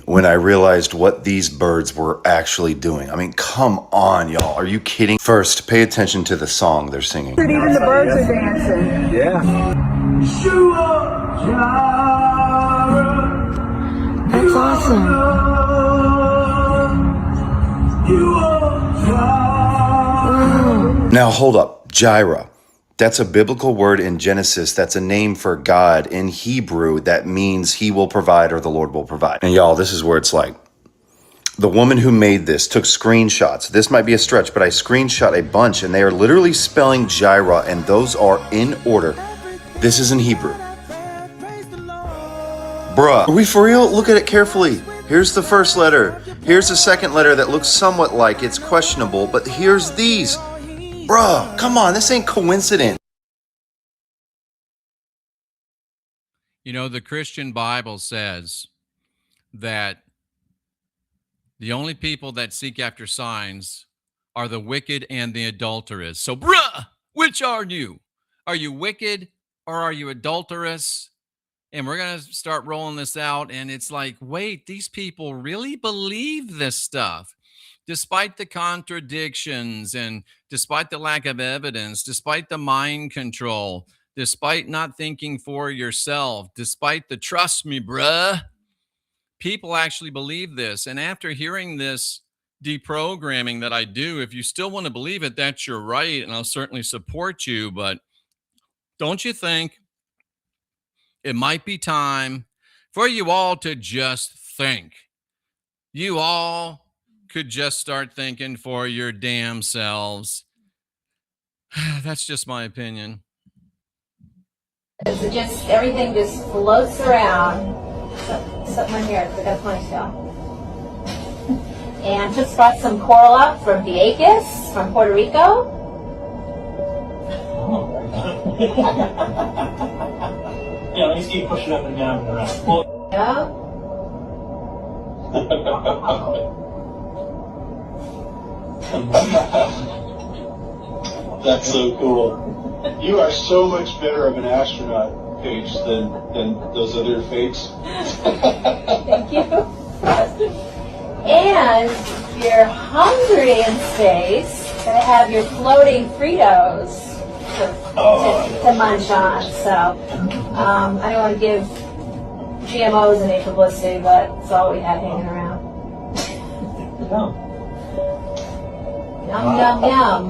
when I realized what these birds were actually doing. I mean, come on, y'all. Are you kidding? First, pay attention to the song they're singing. Even the birds are dancing. Yeah. That's awesome. Now, hold up. Jireh. That's a biblical word in Genesis. That's a name for God. In Hebrew, that means he will provide or the Lord will provide. And y'all, this is where it's like, the woman who made this took screenshots. This might be a stretch, but I screenshot a bunch, and they are literally spelling Jireh, and those are in order. This is in Hebrew. Bruh, are we for real? Look at it carefully. Here's the first letter. Here's the second letter that looks somewhat like it's questionable, but here's these. Bruh, come on, this ain't coincidence. You know, the Christian Bible says that the only people that seek after signs are the wicked and the adulterous. So, bruh, which are you? Are you wicked or are you adulterous? And we're going to start rolling this out. And it's like, wait, these people really believe this stuff, despite the contradictions and despite the lack of evidence, despite the mind control, despite not thinking for yourself, despite the trust me, bruh. People actually believe this. And after hearing this deprogramming that I do, if you still want to believe it, that's your right. And I'll certainly support you. But don't you think it might be time for you all to just think? You all could just start thinking for your damn selves. That's just my opinion. Just everything just floats around. Something here, I got a ponytail. And just brought some coral up from Vieques, from Puerto Rico. Yeah, let me see you push it up and down and around. Well, Yeah. That's so cool. You are so much better of an astronaut, Paige, than those other fakes. Thank you. And if you're hungry in space, gonna have your floating Fritos to munch on. So I don't want to give GMOs any publicity, but it's all we had hanging around. Yum, yum, yum.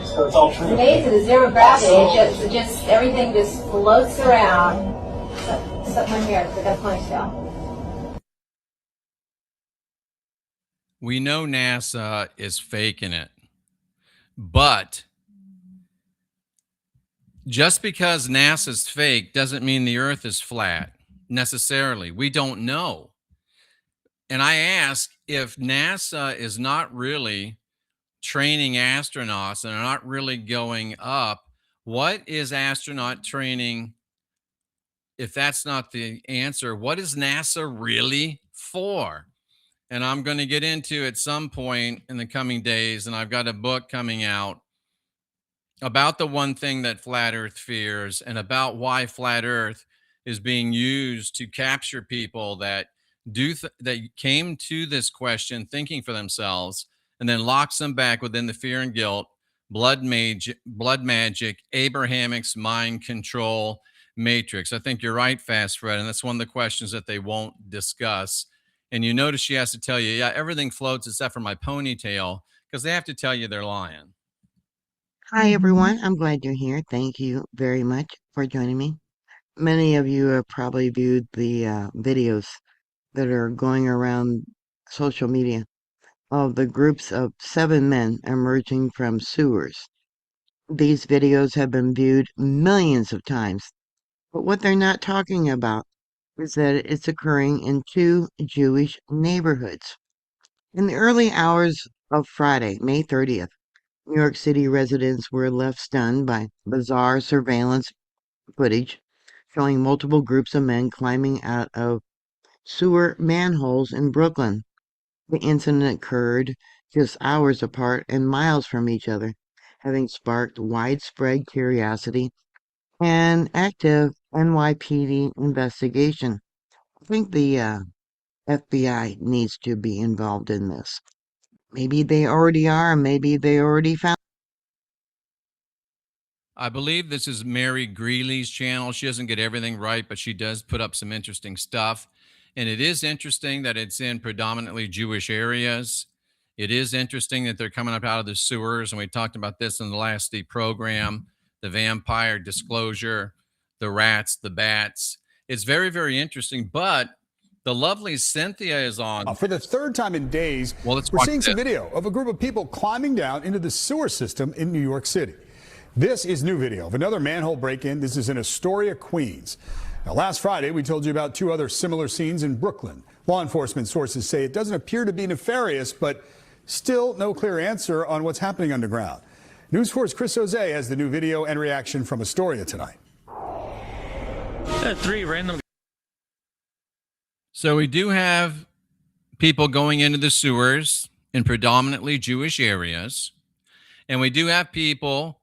so it's all It's true. amazing, the zero gravity. It just everything just floats around. Something here, I got a ponytail. We know NASA is faking it, but just because NASA's fake doesn't mean the Earth is flat necessarily. We don't know. And I ask, if NASA is not really training astronauts and are not really going up, what is astronaut training? If that's not the answer, what is NASA really for? And I'm going to get into at some point in the coming days, and I've got a book coming out about the one thing that flat Earth fears and about why flat Earth is being used to capture people that that came to this question thinking for themselves, and then locks them back within the fear and guilt, blood magic, Abrahamic's mind control matrix. I think you're right, Fast Fred, and that's one of the questions that they won't discuss. And you notice she has to tell you, yeah, everything floats except for my ponytail, because they have to tell you they're lying. Hi, everyone. I'm glad you're here. Thank you very much for joining me. Many of you have probably viewed the videos that are going around social media of the groups of 7 men emerging from sewers. These videos have been viewed millions of times, but what they're not talking about is that it's occurring in 2 Jewish neighborhoods. In the early hours of Friday, May 30th, New York City residents were left stunned by bizarre surveillance footage showing multiple groups of men climbing out of sewer manholes in Brooklyn. The incident occurred just hours apart and miles from each other, having sparked widespread curiosity and active NYPD investigation. I think the FBI needs to be involved in this. Maybe they already are, maybe they already found. I believe this is Mary Greeley's channel. She doesn't get everything right, but she does put up some interesting stuff. And it is interesting that it's in predominantly Jewish areas. It is interesting that they're coming up out of the sewers. And we talked about this in the last program, the vampire disclosure, the rats, the bats. It's very, very interesting. But the lovely Cynthia is on. For the third time in days, Well, let's we're watch seeing some this. video of a group of people climbing down into the sewer system in New York City. This is new video of another manhole break-in. This is in Astoria, Queens. Now, last Friday, we told you about two other similar scenes in Brooklyn. Law enforcement sources say it doesn't appear to be nefarious, but still no clear answer on what's happening underground. News 4's Chris Jose has the new video and reaction from Astoria tonight. Three random. So we do have people going into the sewers in predominantly Jewish areas. And we do have people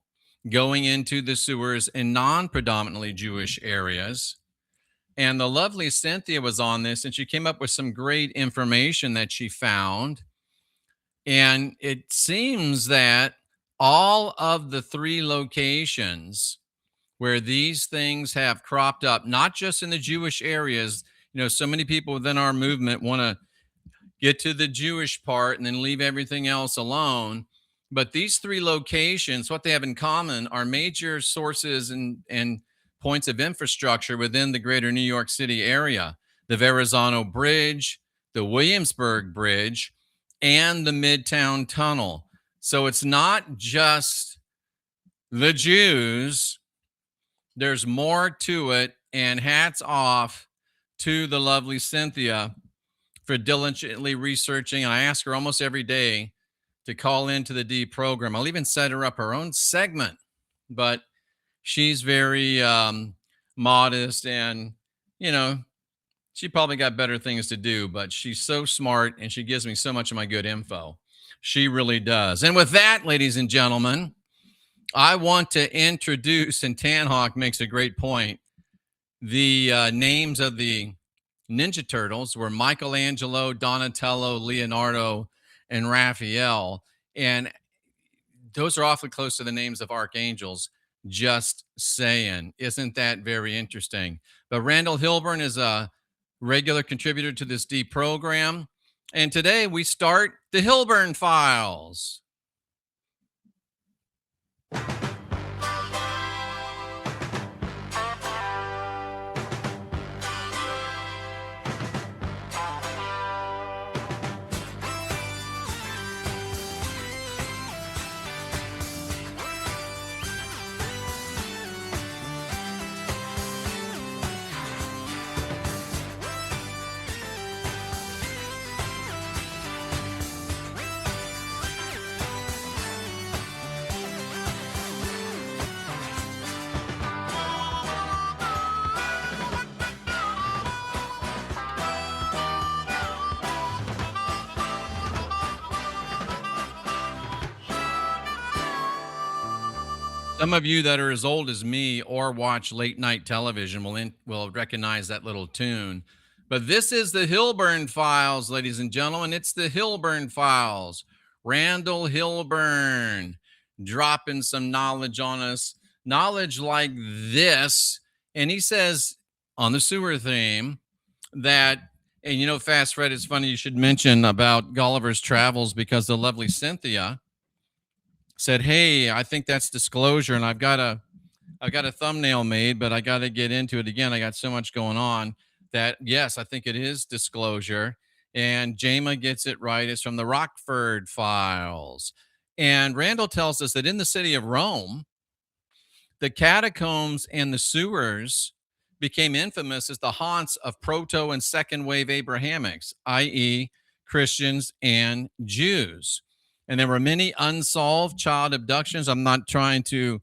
going into the sewers in non-predominantly Jewish areas. And the lovely Cynthia was on this, and she came up with some great information that she found. And it seems that all of the three locations where these things have cropped up, not just in the Jewish areas, so many people within our movement want to get to the Jewish part and then leave everything else alone. But these three locations, what they have in common are major sources and points of infrastructure within the greater New York City area. The Verrazano Bridge, the Williamsburg Bridge, and the Midtown Tunnel. So it's not just the Jews. There's more to it. And hats off to the lovely Cynthia for diligently researching. I ask her almost every day to call into the D program. I'll even set her up her own segment, but she's very modest, and she probably got better things to do, but she's so smart and she gives me so much of my good info. She really does. And with that, ladies and gentlemen, I want to introduce, and Tanhawk makes a great point, the names of the Ninja Turtles were Michelangelo, Donatello, Leonardo, and Raphael. And those are awfully close to the names of archangels. Just saying. Isn't that very interesting? But Randall Hilburn is a regular contributor to this D program. And today we start the Hilburn Files. Some of you that are as old as me or watch late night television will recognize that little tune. But this is the Hilburn Files, ladies and gentlemen. It's the Hilburn Files. Randall Hilburn dropping some knowledge on us, knowledge like this. And he says on the sewer theme that, and Fast Fred, it's funny you should mention about Gulliver's Travels, because the lovely Cynthia said, hey, I think that's disclosure, and I've got a thumbnail made, but I got to get into it again. I got so much going on that, yes, I think it is disclosure. And Jama gets it right. It's from the Rockford Files. And Randall tells us that in the city of Rome, the catacombs and the sewers became infamous as the haunts of proto and second wave Abrahamics, i.e., Christians and Jews. And there were many unsolved child abductions. I'm not trying to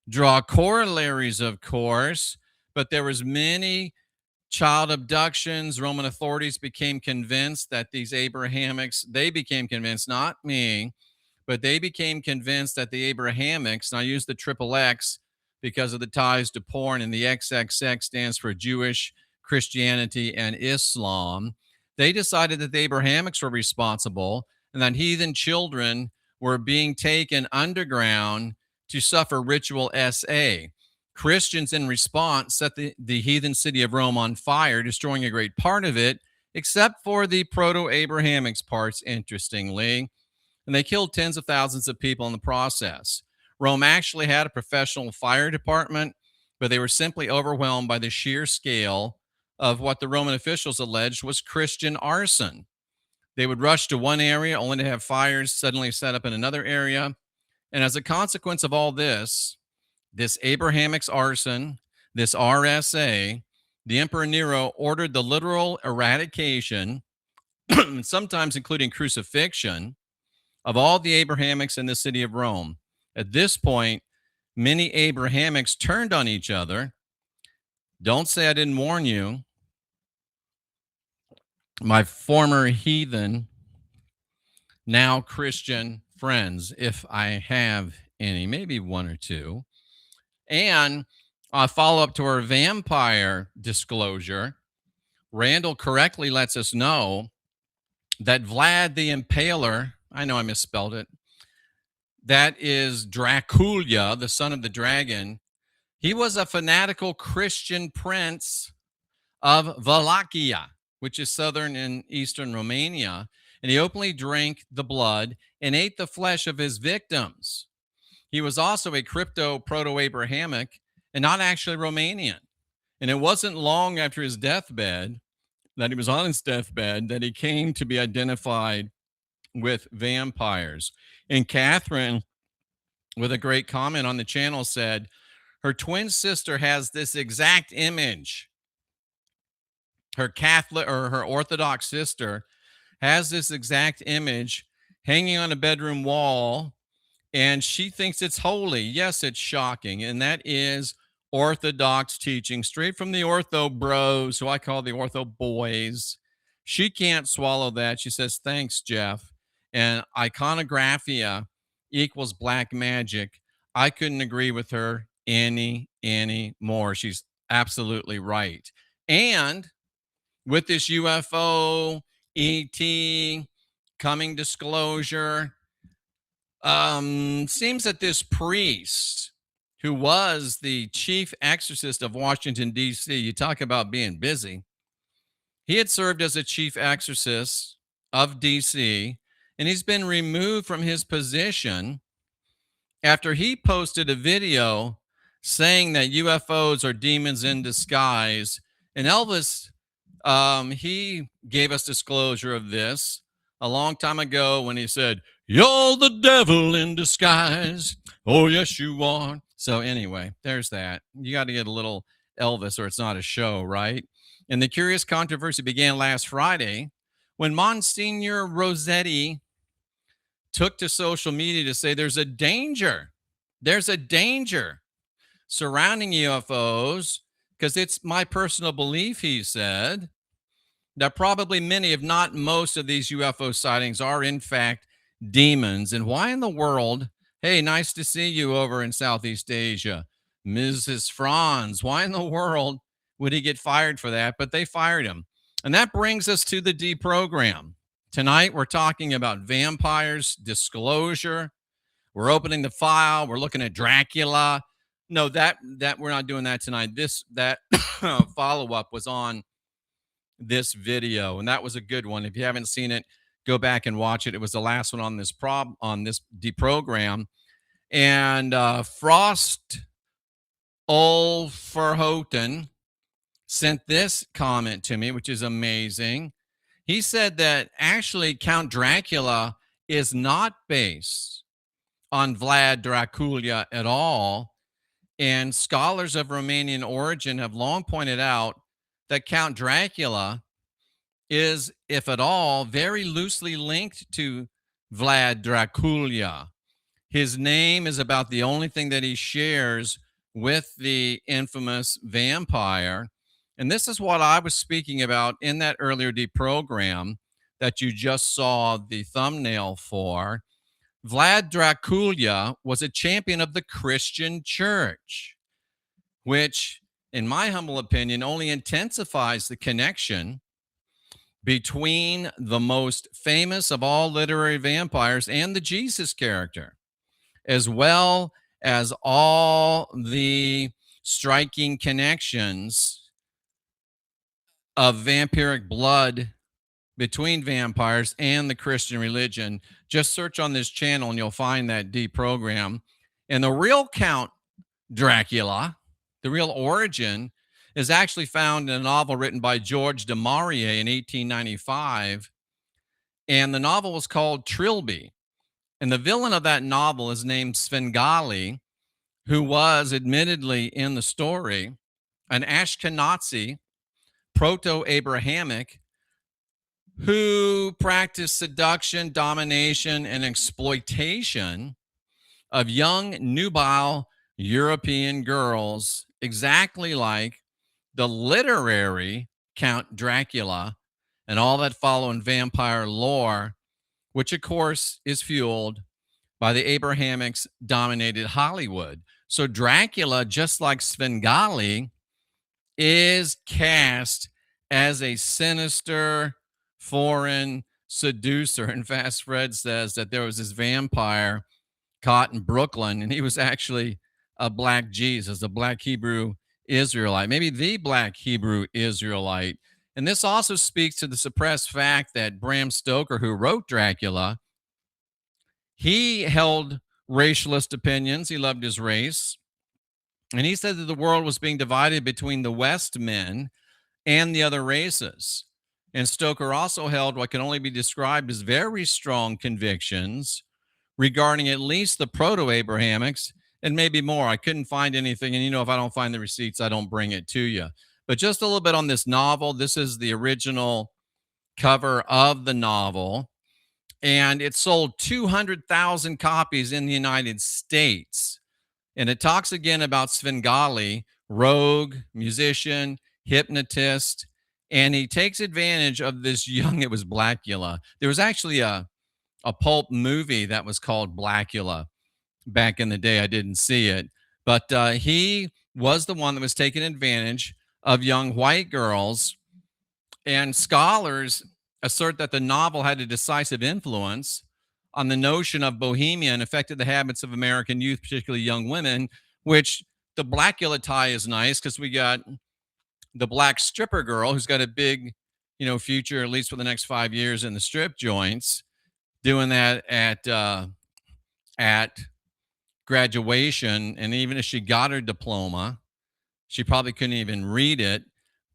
draw corollaries, of course, but there was many child abductions. Roman authorities became convinced that these Abrahamics, they became convinced, not me, but they became convinced that the Abrahamics, and I use the triple X because of the ties to porn, and the XXX stands for Jewish, Christianity and Islam. They decided that the Abrahamics were responsible and that heathen children were being taken underground to suffer ritual SA. Christians, in response, set the heathen city of Rome on fire, destroying a great part of it, except for the proto-Abrahamics parts, interestingly. And they killed tens of thousands of people in the process. Rome actually had a professional fire department, but they were simply overwhelmed by the sheer scale of what the Roman officials alleged was Christian arson. They would rush to one area only to have fires suddenly set up in another area. And as a consequence of all this Abrahamics arson, this RSA, the Emperor Nero ordered the literal eradication, sometimes including crucifixion, of all the Abrahamics in the city of Rome. At this point, many Abrahamics turned on each other. Don't say I didn't warn you. My former heathen, now Christian friends, if I have any, maybe one or two. And a follow up to our vampire disclosure, Randall correctly lets us know that Vlad the Impaler, I know I misspelled it, that is Dracula, the son of the dragon. He was a fanatical Christian prince of Wallachia, which is southern and eastern Romania, and he openly drank the blood and ate the flesh of his victims. He was also a crypto proto-Abrahamic and not actually Romanian. And it wasn't long after his deathbed, that he was on his deathbed, that he came to be identified with vampires. And Catherine, with a great comment on the channel, said her twin sister has this exact image. Her Catholic or her Orthodox sister has this exact image hanging on a bedroom wall, and she thinks it's holy. Yes, it's shocking. And that is Orthodox teaching, straight from the Ortho bros, who I call the Ortho boys. She can't swallow that. She says, thanks, Jeff. And iconographia equals black magic. I couldn't agree with her any more. She's absolutely right. And with this UFO, ET, coming disclosure, seems that this priest, who was the chief exorcist of Washington, D.C., you talk about being busy, he had served as a chief exorcist of D.C., and he's been removed from his position after he posted a video saying that UFOs are demons in disguise. And Elvis, he gave us disclosure of this a long time ago when he said, "You're the devil in disguise. Oh, yes, you are." So anyway, there's that. You got to get a little Elvis or it's not a show, right? And the curious controversy began last Friday when Monsignor Rossetti took to social media to say there's a danger surrounding UFOs, because it's my personal belief, he said, that probably many, if not most, of these UFO sightings are in fact demons. And why in the world, hey, nice to see you over in Southeast Asia, Mrs. Franz, why in the world would he get fired for that? But they fired him. And that brings us to the deprogram. Tonight, we're talking about vampires, disclosure. We're opening the file. We're looking at Dracula. No, that we're not doing that tonight. That follow-up was on this video, and that was a good one. If you haven't seen it, go back and watch it. It was the last one on this deprogram. And Frost Ulverhoten sent this comment to me, which is amazing. He said that actually Count Dracula is not based on Vlad Dracula at all. And scholars of Romanian origin have long pointed out that Count Dracula is, if at all, very loosely linked to Vlad Dracula. His name is about the only thing that he shares with the infamous vampire. And this is what I was speaking about in that earlier deprogram that you just saw the thumbnail for. Vlad Dracula was a champion of the Christian church, which in my humble opinion, only intensifies the connection between the most famous of all literary vampires and the Jesus character, as well as all the striking connections of vampiric blood between vampires and the Christian religion. Just search on this channel and you'll find that deprogram. And the real Count Dracula, the real origin, is actually found in a novel written by George de Maurier in 1895. And the novel was called Trilby. And the villain of that novel is named Svengali, who was admittedly in the story an Ashkenazi, Proto Abrahamic, who practiced seduction, domination, and exploitation of young, nubile European girls, exactly like the literary Count Dracula and all that follow in vampire lore, which of course is fueled by the Abrahamics dominated Hollywood. So Dracula, just like Svengali, is cast as a sinister foreign seducer. And Fast Fred says that there was this vampire caught in Brooklyn, and he was actually a black Jesus, a black Hebrew Israelite, maybe the black Hebrew Israelite. And this also speaks to the suppressed fact that Bram Stoker, who wrote Dracula, he held racialist opinions. He loved his race. And he said that the world was being divided between the West men and the other races. And Stoker also held what can only be described as very strong convictions regarding at least the Proto-Abrahamics and maybe more. I couldn't find anything. And, if I don't find the receipts, I don't bring it to you. But just a little bit on this novel. This is the original cover of the novel. And it sold 200,000 copies in the United States. And it talks again about Svengali, rogue, musician, hypnotist, and he takes advantage of this young, it was Blackula. There was actually a pulp movie that was called Blackula back in the day. I didn't see it, but he was the one that was taking advantage of young white girls. And scholars assert that the novel had a decisive influence on the notion of bohemia and affected the habits of American youth, particularly young women, which the Blackula tie is nice because we got the black stripper girl who's got a big, future, at least for the next 5 years in the strip joints, doing that at graduation. And even if she got her diploma, she probably couldn't even read it.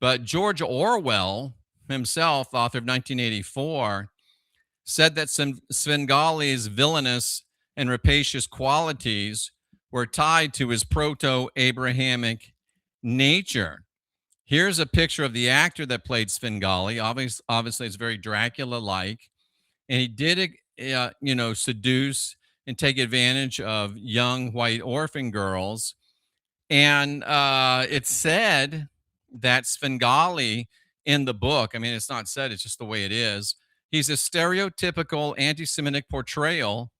But George Orwell himself, author of 1984, said that Svengali's villainous and rapacious qualities were tied to his proto-Abrahamic nature. Here's a picture of the actor that played Svengali. Obviously, it's very Dracula-like. And he did, seduce and take advantage of young white orphan girls. And it's said that Svengali in the book, it's not said, it's just the way it is, he's a stereotypical anti-Semitic portrayal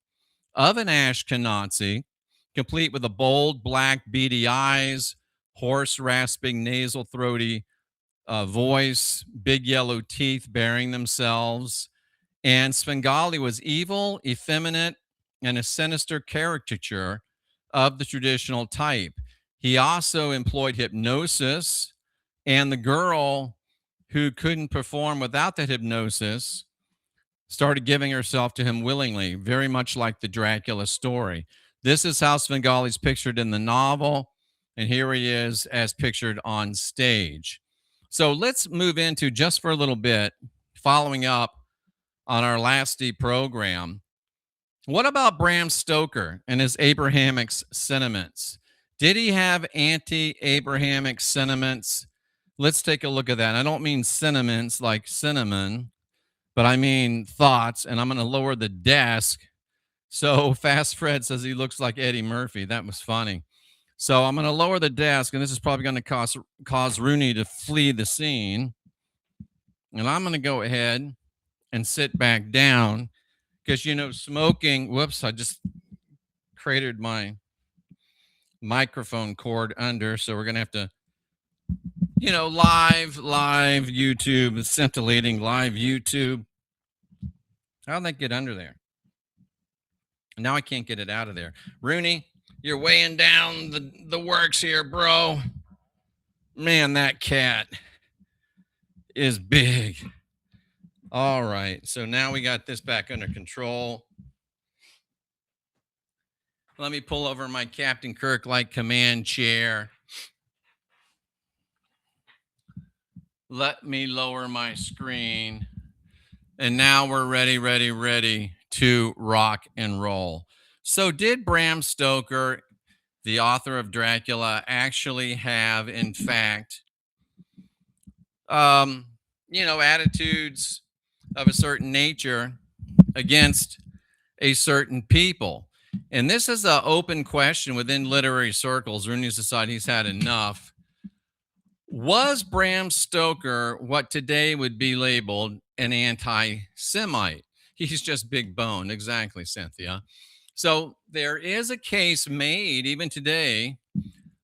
of an Ashkenazi, complete with a bold black beady eyes, hoarse, rasping, nasal, throaty voice, big yellow teeth bearing themselves. And Svengali was evil, effeminate, and a sinister caricature of the traditional type. He also employed hypnosis, and the girl who couldn't perform without that hypnosis started giving herself to him willingly, very much like the Dracula story. This is how Svengali's pictured in the novel, and here he is as pictured on stage. So let's move into, just for a little bit, following up on our last program. What about Bram Stoker and his Abrahamic sentiments? Did he have anti-Abrahamic sentiments? Let's take a look at that. I don't mean sentiments like cinnamon, but I mean thoughts. And I'm going to lower the desk. So Fast Fred says he looks like Eddie Murphy. That was funny. So I'm going to lower the desk, and this is probably going to cause Rooney to flee the scene. And I'm going to go ahead and sit back down because, smoking, whoops, I just cratered my microphone cord under. So we're going to have to live YouTube, scintillating live YouTube. How'd that get under there? Now I can't get it out of there. Rooney, you're weighing down the works here, bro. Man, that cat is big. All right. So now we got this back under control. Let me pull over my Captain Kirk-like command chair. Let me lower my screen. And now we're ready to rock and roll. So did Bram Stoker, the author of Dracula, actually have, in fact, attitudes of a certain nature against a certain people? And this is an open question within literary circles. Rooney's decided he's had enough. Was Bram Stoker what today would be labeled an anti-Semite? He's just big bone. Exactly, Cynthia. So there is a case made even today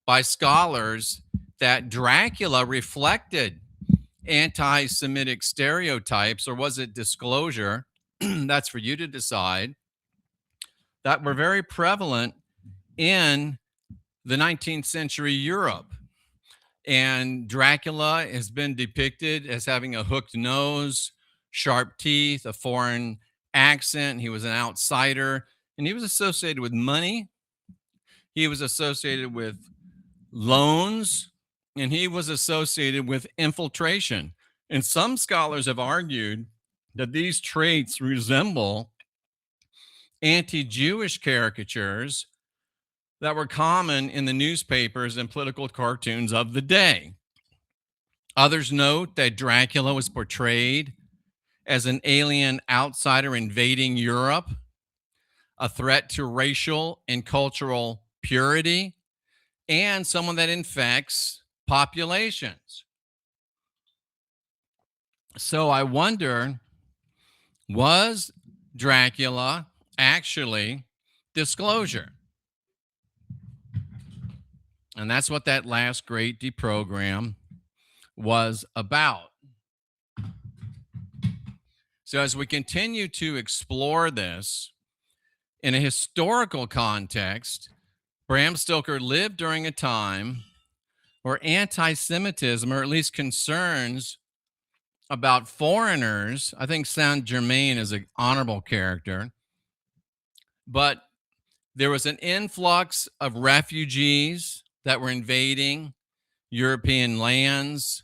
by scholars that Dracula reflected anti-Semitic stereotypes, or was it disclosure? That's for you to decide. That were very prevalent in the 19th century Europe. And Dracula has been depicted as having a hooked nose, sharp teeth, a foreign accent. He was an outsider, and he was associated with money. He was associated with loans, and he was associated with infiltration. And some scholars have argued that these traits resemble anti-Jewish caricatures that were common in the newspapers and political cartoons of the day. Others note that Dracula was portrayed as an alien outsider invading Europe, a threat to racial and cultural purity, and someone that infects populations. So I wonder, was Dracula actually disclosure? And that's what that last great deprogram was about. So as we continue to explore this in a historical context, Bram Stoker lived during a time where anti-Semitism, or at least concerns about foreigners, I think Saint-Germain is an honorable character, but there was an influx of refugees that were invading European lands.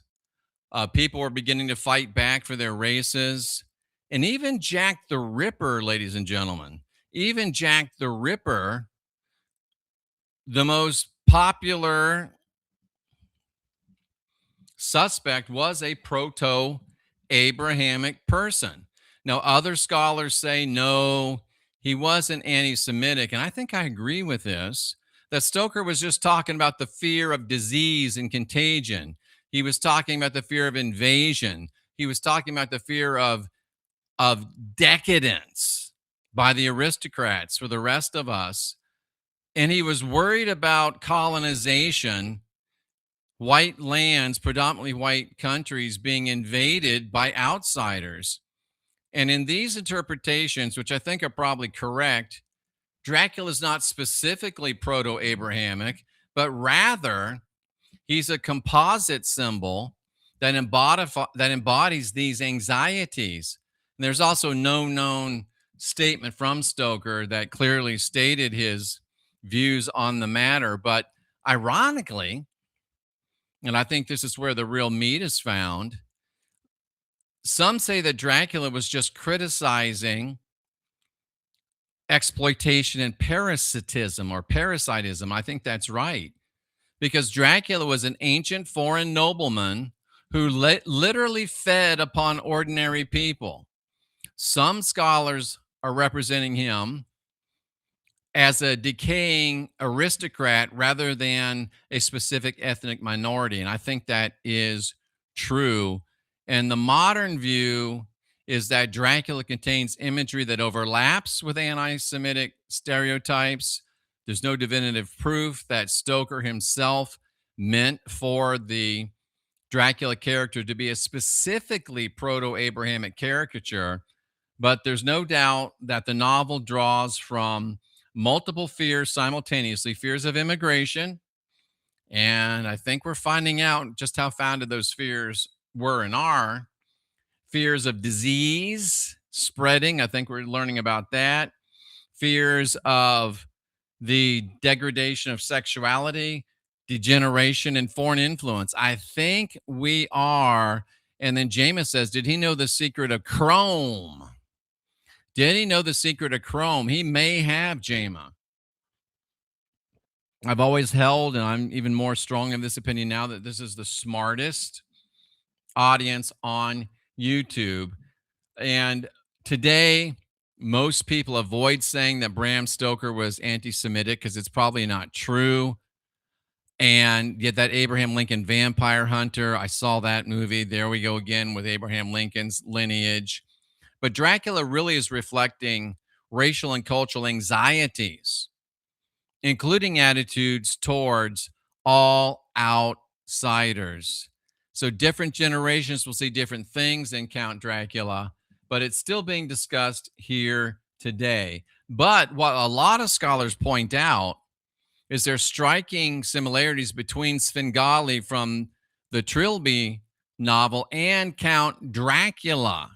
People were beginning to fight back for their races. And even Jack the Ripper, ladies and gentlemen, even Jack the Ripper, the most popular suspect, was a proto-Abrahamic person. Now, other scholars say, no, he wasn't anti-Semitic. And I think I agree with this, that Stoker was just talking about the fear of disease and contagion. He was talking about the fear of invasion. He was talking about the fear of decadence by the aristocrats for the rest of us. And he was worried about colonization, white lands, predominantly white countries, being invaded by outsiders. And in these interpretations, which I think are probably correct, Dracula is not specifically proto-Abrahamic, but rather he's a composite symbol that embodies these anxieties. And there's also no known statement from Stoker that clearly stated his views on the matter. But ironically, and I think this is where the real meat is found, some say that Dracula was just criticizing exploitation and parasitism or parasitism. I think that's right, because Dracula was an ancient foreign nobleman who literally fed upon ordinary people. Some scholars are representing him as a decaying aristocrat rather than a specific ethnic minority. And I think that is true. And the modern view is that Dracula contains imagery that overlaps with anti-Semitic stereotypes. There's no definitive proof that Stoker himself meant for the Dracula character to be a specifically proto-Abrahamic caricature, but there's no doubt that the novel draws from multiple fears simultaneously, fears of immigration, and I think we're finding out just how founded those fears were and are. Fears of disease spreading, I think we're learning about that. Fears of the degradation of sexuality, degeneration, and foreign influence. I think we are. And then Jameis says, did he know the secret of Chrome? Did he know the secret of Chrome? He may have, Jama. I've always held, and I'm even more strong in this opinion now, that this is the smartest audience on YouTube. And today, most people avoid saying that Bram Stoker was anti Semitic because it's probably not true. And yet, that Abraham Lincoln Vampire Hunter, I saw that movie. There we go again with Abraham Lincoln's lineage. But Dracula really is reflecting racial and cultural anxieties, including attitudes towards all outsiders. So different generations will see different things in Count Dracula, but it's still being discussed here today. But what a lot of scholars point out is there striking similarities between Svengali from the Trilby novel and Count Dracula.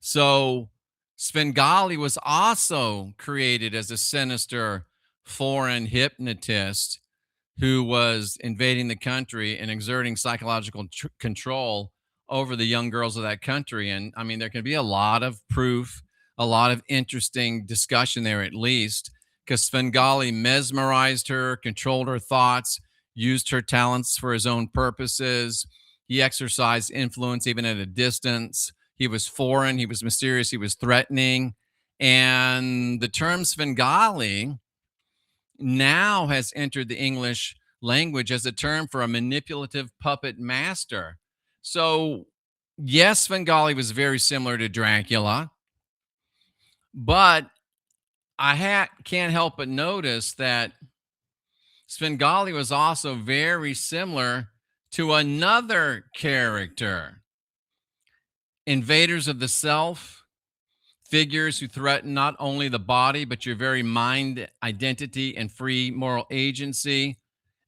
So Svengali was also created as a sinister foreign hypnotist who was invading the country and exerting psychological control over the young girls of that country. And I mean, there can be a lot of proof, a lot of interesting discussion there, at least, because Svengali mesmerized her, controlled her thoughts, used her talents for his own purposes. He exercised influence even at a distance. He was foreign, he was mysterious, he was threatening. And the term Svengali now has entered the English language as a term for a manipulative puppet master. So, yes, Svengali was very similar to Dracula, but I can't help but notice that Svengali was also very similar to another character. Invaders of the self, figures who threaten not only the body, but your very mind, identity, and free moral agency.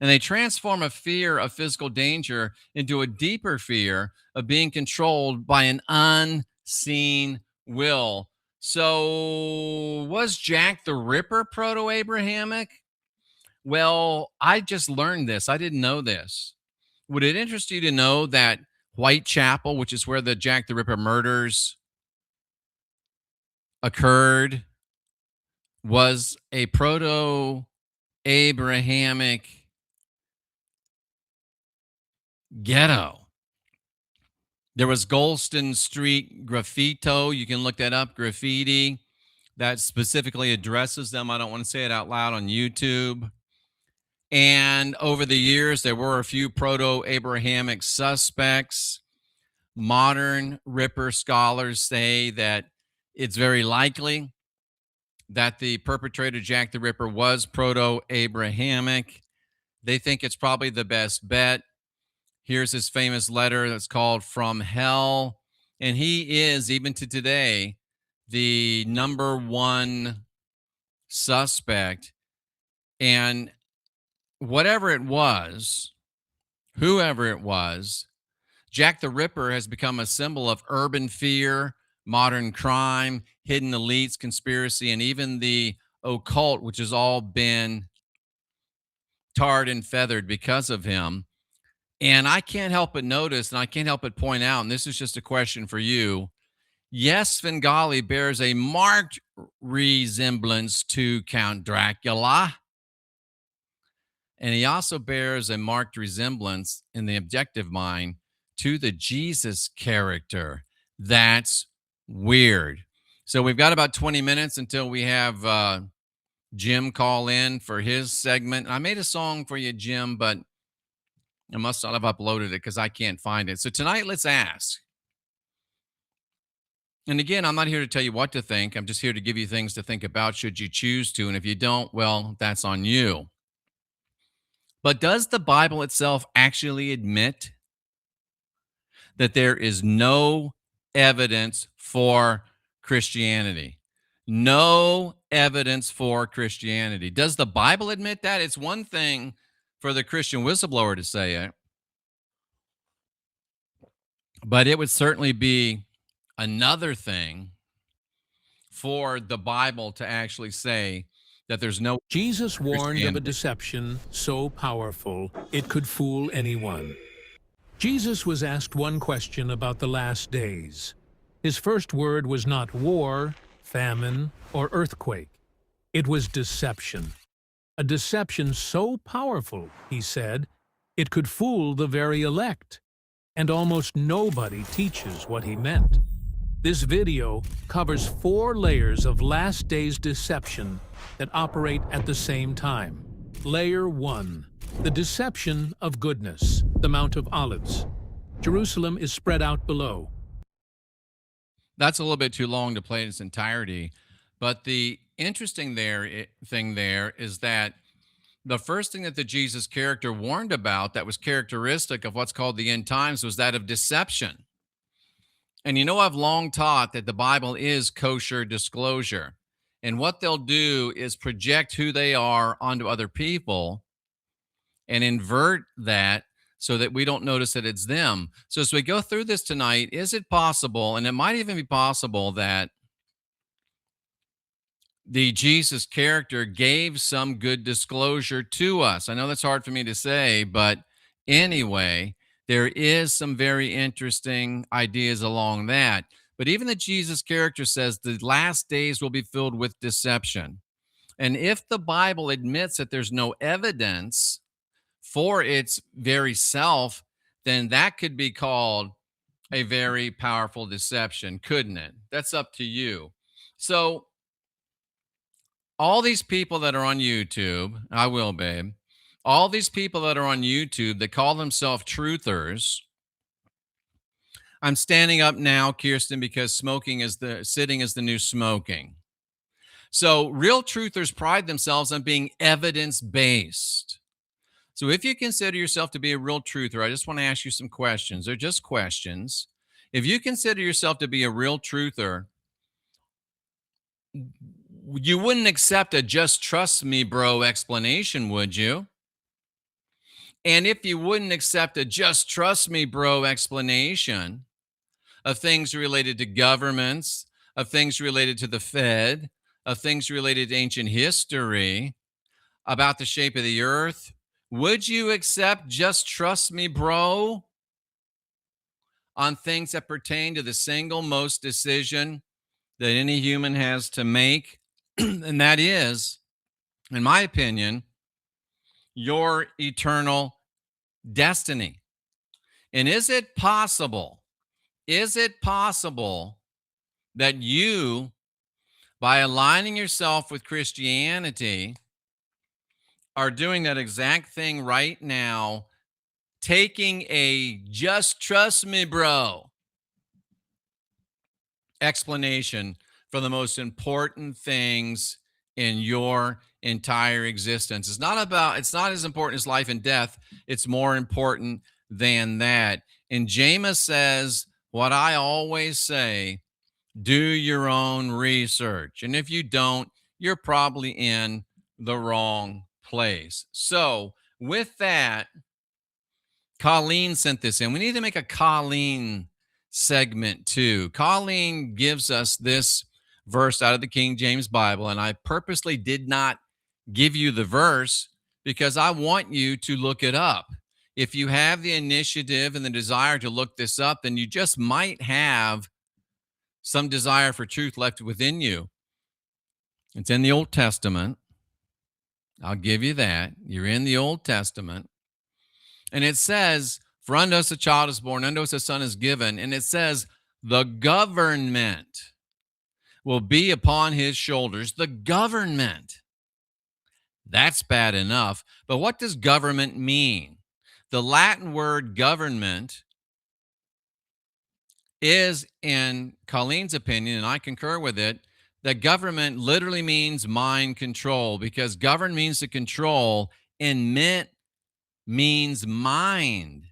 And they transform a fear of physical danger into a deeper fear of being controlled by an unseen will. So, was Jack the Ripper proto Abrahamic? Well, I just learned this. I didn't know this. Would it interest you to know that Whitechapel, which is where the Jack the Ripper murders occurred, was a proto Abrahamic ghetto? There was Golston Street graffito. You can look that up, graffiti that specifically addresses them. I don't want to say it out loud on YouTube. And over the years, there were a few proto Abrahamic suspects. Modern Ripper scholars say that it's very likely that the perpetrator, Jack the Ripper, was proto Abrahamic. They think it's probably the best bet. Here's his famous letter that's called From Hell. And he is, even to today, the number one suspect. And whatever it was, whoever it was, Jack the Ripper has become a symbol of urban fear, modern crime, hidden elites, conspiracy, and even the occult, which has all been tarred and feathered because of him. And I can't help but notice, and I can't help but point out, and this is just a question for you. Yes, Svengali bears a marked resemblance to Count Dracula. And he also bears a marked resemblance in the objective mind to the Jesus character. That's weird. So we've got about 20 minutes until we have Jim call in for his segment. I made a song for you, Jim, but I must not have uploaded it because I can't find it. So tonight, let's ask. And again, I'm not here to tell you what to think. I'm just here to give you things to think about should you choose to. And if you don't, well, that's on you. But does the Bible itself actually admit that there is no evidence for Christianity. No evidence for Christianity. Does the Bible admit that? It's one thing for the Christian whistleblower to say it, but it would certainly be another thing for the Bible to actually say that there's no Jesus warned of a Christianity. deception so powerful it could fool anyone. Jesus was asked one question about the last days. His first word was not war, famine, or earthquake. It was deception. A deception so powerful, he said, it could fool the very elect. And almost nobody teaches what he meant. This video covers 4 layers of last days deception that operate at the same time. Layer 1, the deception of goodness, the Mount of Olives. Jerusalem is spread out below. That's a little bit too long to play in its entirety, but the interesting thing there is that the first thing that the Jesus character warned about that was characteristic of what's called the end times was that of deception. And you know, I've long taught that the Bible is kosher disclosure. And what they'll do is project who they are onto other people and invert that so that we don't notice that it's them. So as we go through this tonight, is it possible, and it might even be possible, that the Jesus character gave some good disclosure to us? I know that's hard for me to say, but anyway, there is some very interesting ideas along that. But even the Jesus character says the last days will be filled with deception. And if the Bible admits that there's no evidence for its very self, then that could be called a very powerful deception, couldn't it? That's up to you. So all these people that are on YouTube, I will, babe, all these people that are on YouTube that call themselves truthers, I'm standing up now, Kirsten, because sitting is the new smoking. So real truthers pride themselves on being evidence-based. So if you consider yourself to be a real truther, I just want to ask you some questions. They're just questions. If you consider yourself to be a real truther, you wouldn't accept a just trust me, bro explanation, would you? And if you wouldn't accept a just trust me, bro explanation of things related to governments, of things related to the Fed, of things related to ancient history, about the shape of the earth, would you accept just trust me, bro, on things that pertain to the single most decision that any human has to make? And that is, in my opinion, your eternal destiny. And is it possible that you, by aligning yourself with Christianity, are doing that exact thing right now, taking a just trust me, bro explanation for the most important things in your entire existence? It's not as important as life and death. It's more important than that. And Jameis says what I always say: do your own research. And if you don't, you're probably in the wrong place. So with that, Colleen sent this in. We need to make a Colleen segment too. Colleen gives us this verse out of the King James Bible, and I purposely did not give you the verse because I want you to look it up. If you have the initiative and the desire to look this up, then you just might have some desire for truth left within you. It's in the Old Testament. I'll give you that. You're in the Old Testament. And it says, for unto us a child is born, unto us a son is given. And it says, the government will be upon his shoulders. The government. That's bad enough. But what does government mean? The Latin word government is, in Colleen's opinion, and I concur with it, that government literally means mind control, because govern means to control and ment means mind.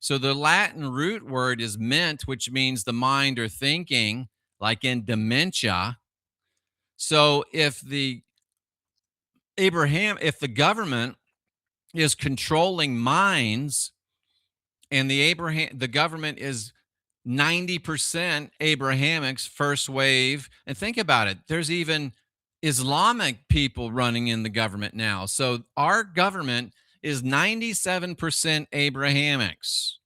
So the Latin root word is ment, which means the mind or thinking, like in dementia. So if the government is controlling minds and the government is 90% Abrahamics, first wave, and think about it, there's even Islamic people running in the government now. So our government is 97% Abrahamics.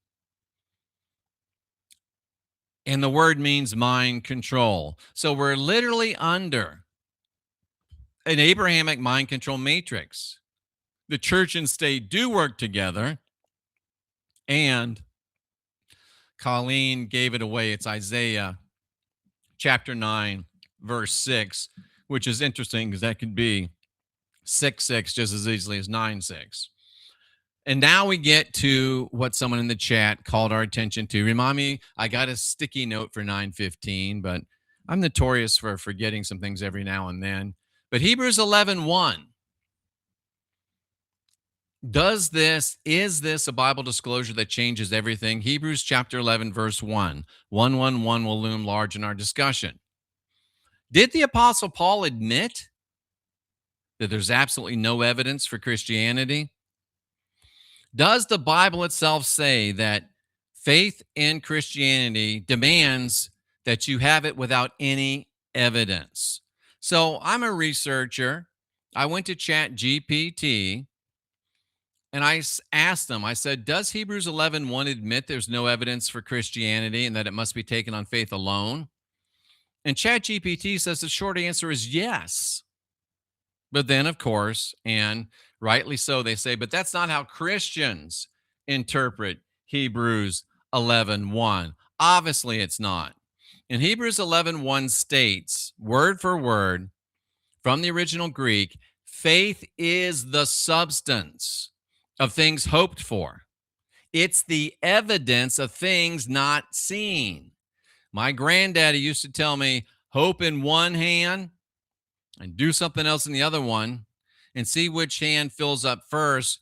And the word means mind control. So we're literally under an Abrahamic mind control matrix. The church and state do work together. And Colleen gave it away. It's Isaiah chapter 9, verse 6, which is interesting because that could be 6:6 just as easily as 9:6. And now we get to what someone in the chat called our attention to. Remind me, I got a sticky note for 9:15, but I'm notorious for forgetting some things every now and then. But Hebrews 11:1. Is this a Bible disclosure that changes everything? Hebrews chapter 11, verse 1. 111 will loom large in our discussion. Did the Apostle Paul admit that there's absolutely no evidence for Christianity? Does the Bible itself say that faith in Christianity demands that you have it without any evidence? So I'm a researcher. I went to Chat GPT and I asked them, I said, does Hebrews 11:1 admit there's no evidence for Christianity and that it must be taken on faith alone? And Chat GPT says the short answer is yes. But then, of course, and rightly so, they say, but that's not how Christians interpret Hebrews 11:1. Obviously, it's not. And Hebrews 11:1 states, word for word, from the original Greek, faith is the substance of things hoped for. It's the evidence of things not seen. My granddaddy used to tell me, hope in one hand and do something else in the other one and see which hand fills up first.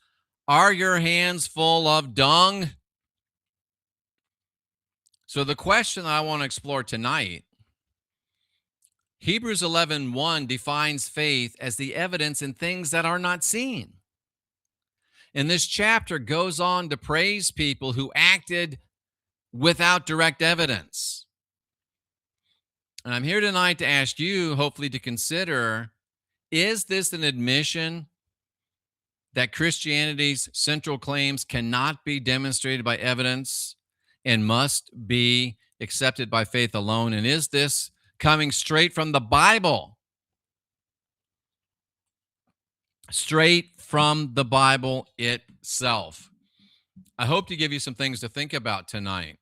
Are your hands full of dung? So the question I want to explore tonight, Hebrews 11:1 defines faith as the evidence in things that are not seen. And this chapter goes on to praise people who acted without direct evidence. And I'm here tonight to ask you, hopefully, to consider, is this an admission that Christianity's central claims cannot be demonstrated by evidence and must be accepted by faith alone? And is this coming straight from the Bible? Straight from the Bible itself. I hope to give you some things to think about tonight.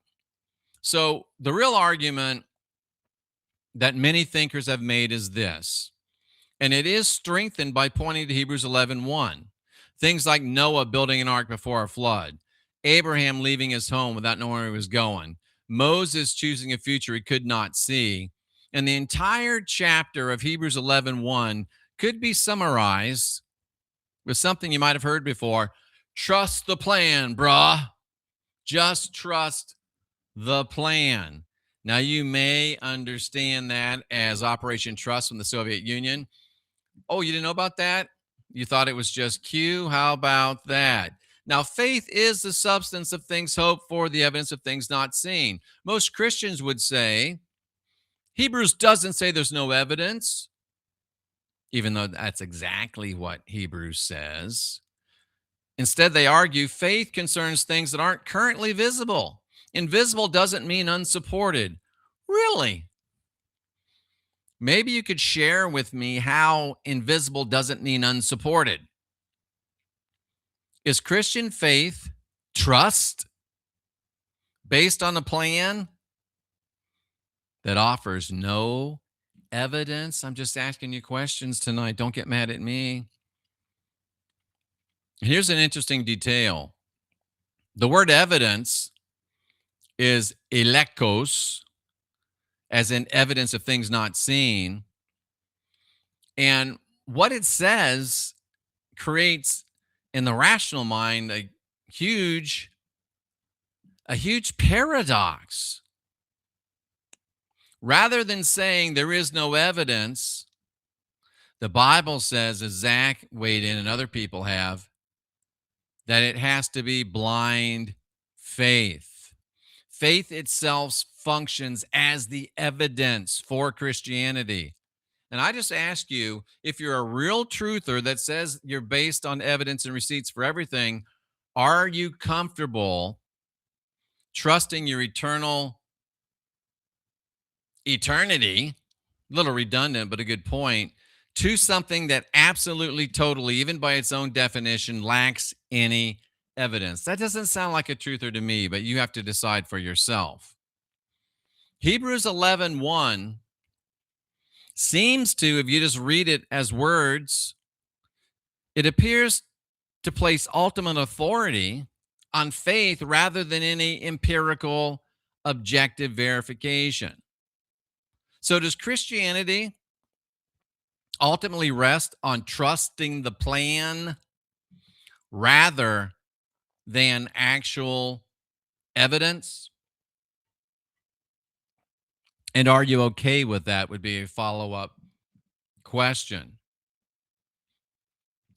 So the real argument that many thinkers have made is this, and it is strengthened by pointing to Hebrews 11:1. Things like Noah building an ark before a flood, Abraham leaving his home without knowing where he was going, Moses choosing a future he could not see. And the entire chapter of Hebrews 11:1 could be summarized with something you might have heard before. Trust the plan, brah. Just trust the plan. Now, you may understand that as Operation Trust from the Soviet Union. Oh, you didn't know about that? You thought it was just Q? How about that? Now, faith is the substance of things hoped for, the evidence of things not seen. Most Christians would say Hebrews doesn't say there's no evidence, even though that's exactly what Hebrews says. Instead, they argue faith concerns things that aren't currently visible. Invisible doesn't mean unsupported. Really? Maybe you could share with me how invisible doesn't mean unsupported. Is Christian faith trust based on a plan that offers no evidence? I'm just asking you questions tonight. Don't get mad at me. Here's an interesting detail. The word evidence is elekos, as in evidence of things not seen. And what it says creates in the rational mind a huge a huge paradox. Rather than saying there is no evidence, the Bible says, as Zach weighed in and other people have, that it has to be blind faith. Faith itself functions as the evidence for Christianity. And I just ask you, if you're a real truther that says you're based on evidence and receipts for everything, are you comfortable trusting your eternity, a little redundant, but a good point, to something that absolutely, totally, even by its own definition, lacks any evidence? That doesn't sound like a truther to me, but you have to decide for yourself. Hebrews 11:1 seems to, if you just read it as words, it appears to place ultimate authority on faith rather than any empirical objective verification. So does Christianity ultimately rest on trusting the plan rather than actual evidence? And are you okay with that? Would be a follow-up question.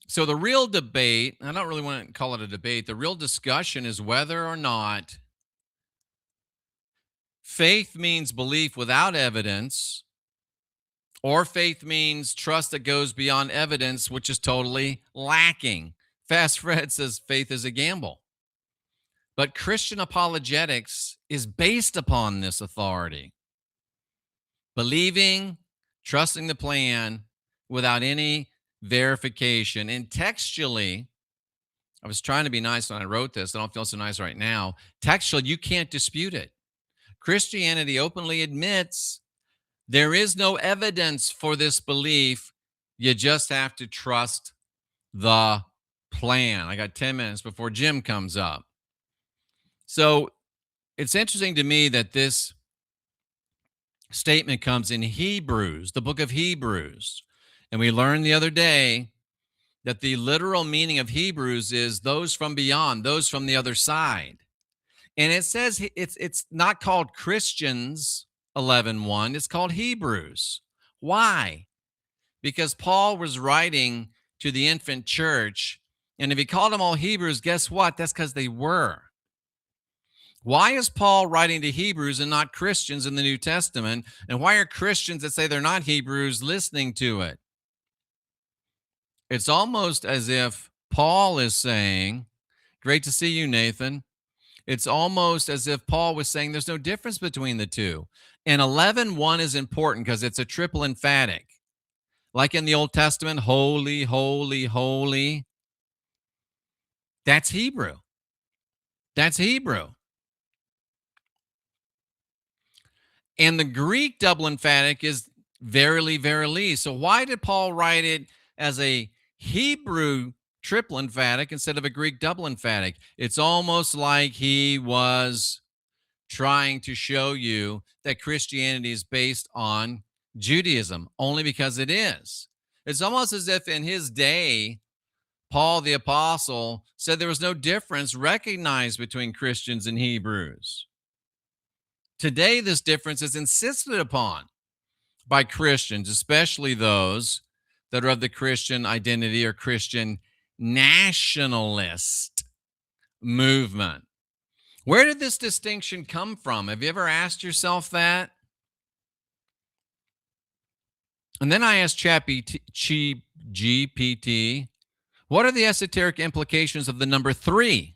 So the real debate, I don't really want to call it a debate, the real discussion is whether or not faith means belief without evidence, or faith means trust that goes beyond evidence, which is totally lacking. Fast Fred says faith is a gamble. But Christian apologetics is based upon this authority. Believing, trusting the plan without any verification. And textually, I was trying to be nice when I wrote this. I don't feel so nice right now. Textually, you can't dispute it. Christianity openly admits there is no evidence for this belief. You just have to trust the plan. I got 10 minutes before Jim comes up. So it's interesting to me that this statement comes in Hebrews, the book of Hebrews. And we learned the other day that the literal meaning of Hebrews is those from beyond, those from the other side. And it says it's not called Christians 11:1, it's called Hebrews. Why? Because Paul was writing to the infant church, and if he called them all Hebrews, guess what? That's because they were. Why is Paul writing to Hebrews and not Christians in the New Testament? And why are Christians that say they're not Hebrews listening to it? It's almost as if Paul is saying, great to see you, Nathan. It's almost as if Paul was saying there's no difference between the two. And 11:1 is important because it's a triple emphatic. Like in the Old Testament, holy, holy, holy. That's Hebrew. That's Hebrew. And the Greek double emphatic is verily, verily. So why did Paul write it as a Hebrew triple emphatic instead of a Greek double emphatic? It's almost like he was trying to show you that Christianity is based on Judaism, only because it is. It's almost as if in his day, Paul the apostle said there was no difference recognized between Christians and Hebrews. Today, this difference is insisted upon by Christians, especially those that are of the Christian identity or Christian nationalist movement. Where did this distinction come from? Have you ever asked yourself that? And then I asked GPT, what are the esoteric implications of the number 3?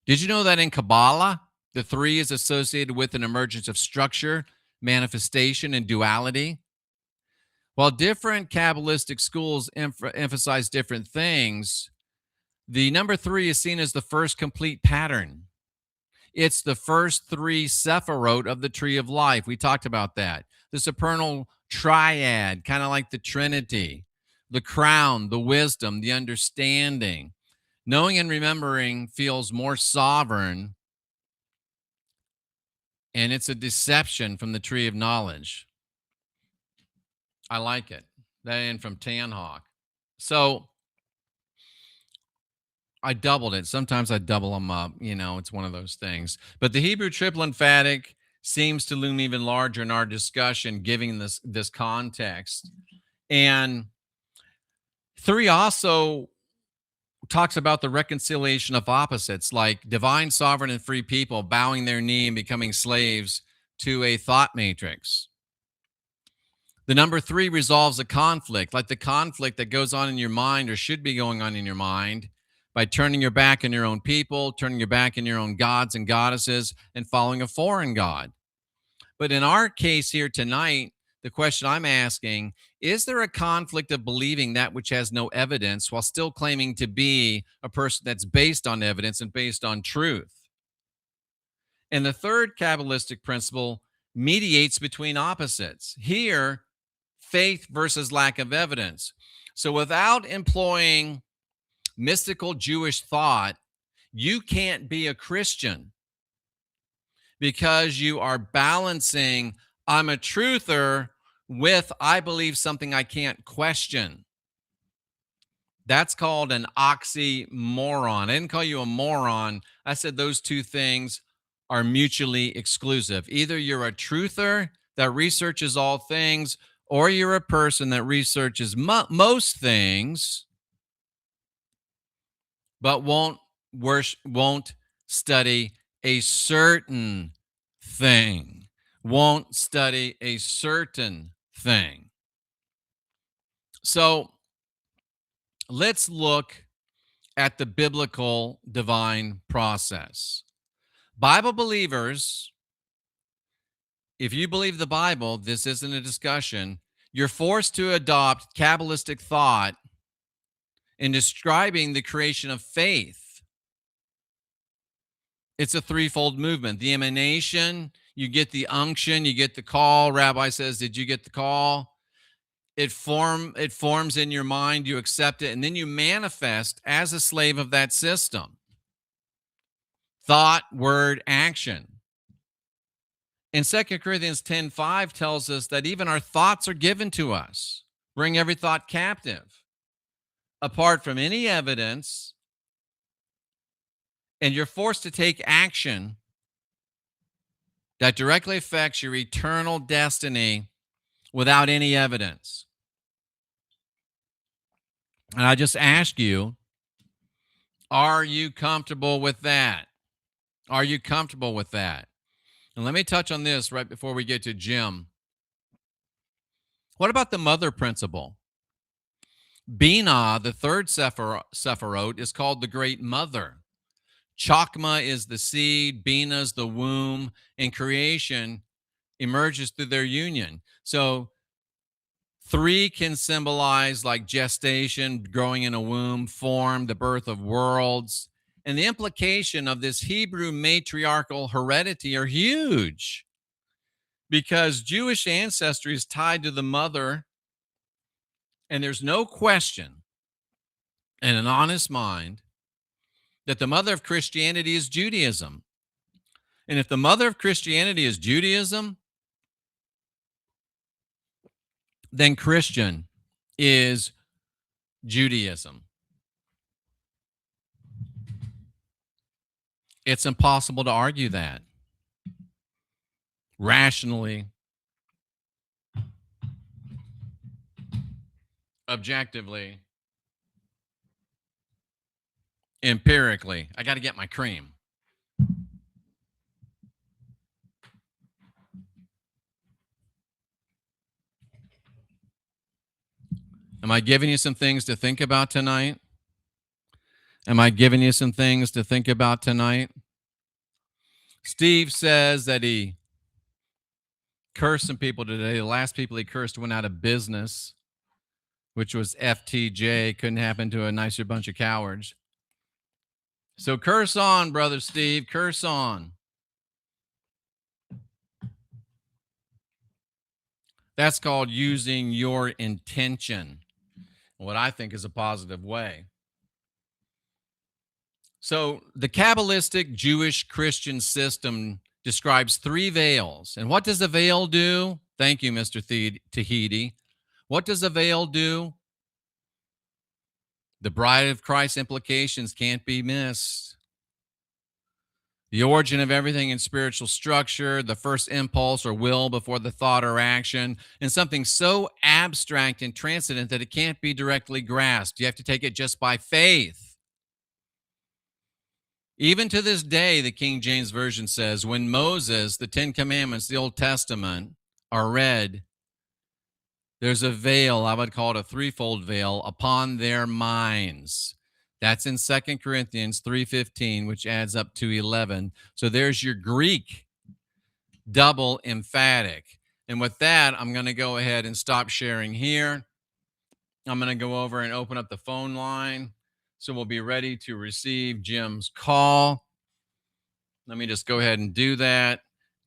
Did you know that in Kabbalah, the 3 is associated with an emergence of structure, manifestation, and duality? While different Kabbalistic schools emphasize different things, the number 3 is seen as the first complete pattern. It's the first 3 sephirot of the tree of life. We talked about that. The supernal triad, kind of like the Trinity, the crown, the wisdom, the understanding. Knowing and remembering feels more sovereign, and it's a deception from the tree of knowledge. I like it. That in from Tan Hawk. So I doubled it. Sometimes I double them up. It's one of those things. But the Hebrew triple emphatic seems to loom even larger in our discussion, giving this context. And 3 also talks about the reconciliation of opposites, like divine, sovereign, and free people bowing their knee and becoming slaves to a thought matrix. The number 3 resolves a conflict, like the conflict that goes on in your mind or should be going on in your mind by turning your back on your own people, turning your back on your own gods and goddesses, and following a foreign god. But in our case here tonight, the question I'm asking, is there a conflict of believing that which has no evidence while still claiming to be a person that's based on evidence and based on truth? And the third Kabbalistic principle mediates between opposites. Here, faith versus lack of evidence. So without employing mystical Jewish thought, you can't be a Christian because you are balancing, I'm a truther, with I believe something I can't question. That's called an oxymoron. I didn't call you a moron. I said those two things are mutually exclusive. Either you're a truther that researches all things, or you're a person that researches most things, but won't study a certain thing. Won't study a certain thing. So let's look at the biblical divine process. Bible believers, if you believe the Bible, this isn't a discussion, you're forced to adopt Kabbalistic thought in describing the creation of faith. It's a threefold movement. The emanation, you get the unction, you get the call. Rabbi says, did you get the call? It forms in your mind, you accept it, and then you manifest as a slave of that system. Thought, word, action. And 2 Corinthians 10:5 tells us that even our thoughts are given to us. Bring every thought captive, apart from any evidence, and you're forced to take action that directly affects your eternal destiny without any evidence. And I just ask you, are you comfortable with that? Are you comfortable with that? And let me touch on this right before we get to Jim. What about the mother principle? Binah, the third Sephiroth, is called the Great Mother. Chakma is the seed, Binah is the womb, and creation emerges through their union. So 3 can symbolize like gestation, growing in a womb, form, the birth of worlds. And the implication of this Hebrew matriarchal heredity are huge because Jewish ancestry is tied to the mother. And there's no question in an honest mind that the mother of Christianity is Judaism. And if the mother of Christianity is Judaism, then Christian is Judaism. It's impossible to argue that rationally, objectively, empirically. I got to get my cream. Am I giving you some things to think about tonight? Am I giving you some things to think about tonight? Steve says that he cursed some people today. The last people he cursed went out of business, which was FTJ. Couldn't happen to a nicer bunch of cowards. So curse on, Brother Steve. Curse on. That's called using your intention, what I think is a positive way. So the Kabbalistic Jewish Christian system describes 3 veils. And what does a veil do? Thank you, Mr. Tahiti. What does a veil do? The bride of Christ implications can't be missed. The origin of everything in spiritual structure, the first impulse or will before the thought or action, and something so abstract and transcendent that it can't be directly grasped. You have to take it just by faith. Even to this day, the King James Version says, when Moses, the Ten Commandments, the Old Testament, are read, there's a veil, I would call it a threefold veil, upon their minds. That's in 2 Corinthians 3:15, which adds up to 11. So there's your Greek double emphatic. And with that, I'm going to go ahead and stop sharing here. I'm going to go over and open up the phone line. So we'll be ready to receive Jim's call. Let me just go ahead and do that.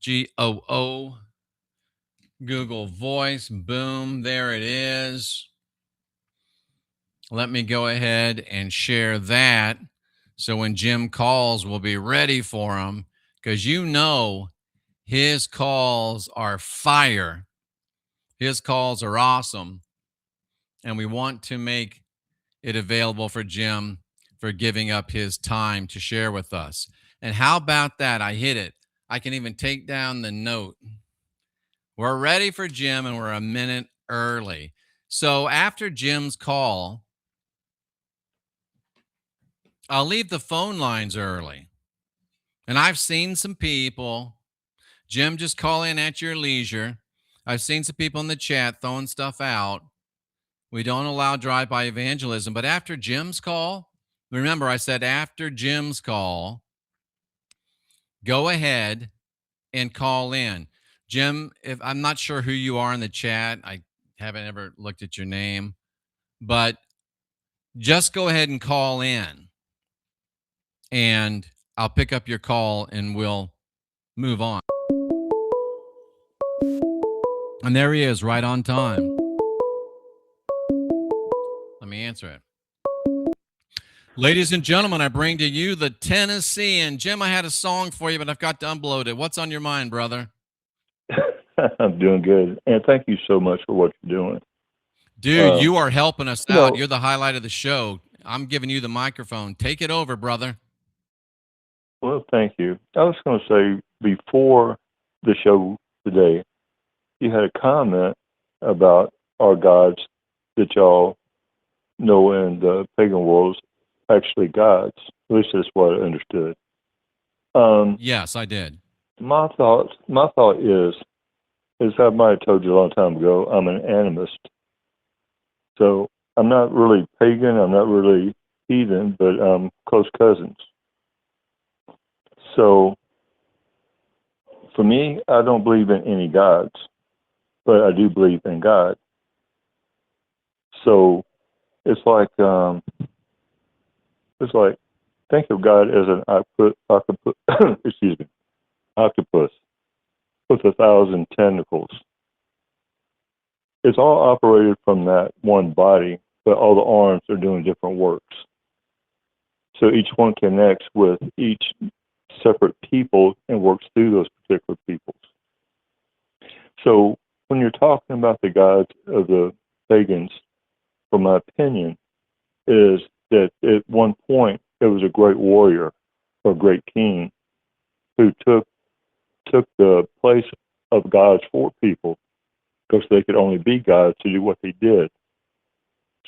GOO, Google Voice. Boom, there it is. Let me go ahead and share that. So when Jim calls, we'll be ready for him, because you know his calls are fire. His calls are awesome. And we want to make it available for Jim for giving up his time to share with us. And how about that? I hit it. I can even take down the note. We're ready for Jim, and we're a minute early. So after Jim's call, I'll leave the phone lines early. And I've seen some people, Jim, just call in at your leisure. I've seen some people in the chat throwing stuff out. We don't allow drive-by evangelism. But after Jim's call, remember I said after Jim's call, go ahead and call in. Jim, if I'm not sure who you are in the chat, I haven't ever looked at your name, but just go ahead and call in. And I'll pick up your call and we'll move on. And there he is, right on time. Let me answer it. Ladies and gentlemen, I bring to you the Tennessean. Jim, I had a song for you, but I've got to upload it. What's on your mind, brother? I'm doing good. And thank you so much for what you're doing. Dude, you are helping us out. You're the highlight of the show. I'm giving you the microphone. Take it over, brother. Well, thank you. I was going to say, before the show today, you had a comment about our gods that y'all know in the pagan world actually gods. At least that's what I understood. Yes, I did. My thought is I might have told you a long time ago, I'm an animist. So I'm not really pagan, I'm not really heathen, but I'm close cousins. So for me, I don't believe in any gods, but I do believe in God. So it's like think of God as an octopus, excuse me, octopus with 1,000 tentacles. It's all operated from that one body, but all the arms are doing different works. So each one connects with each separate people and works through those particular peoples. So when you're talking about the gods of the pagans, from my opinion, is that at one point there was a great warrior or great king who took the place of gods for people, because they could only be gods to do what they did.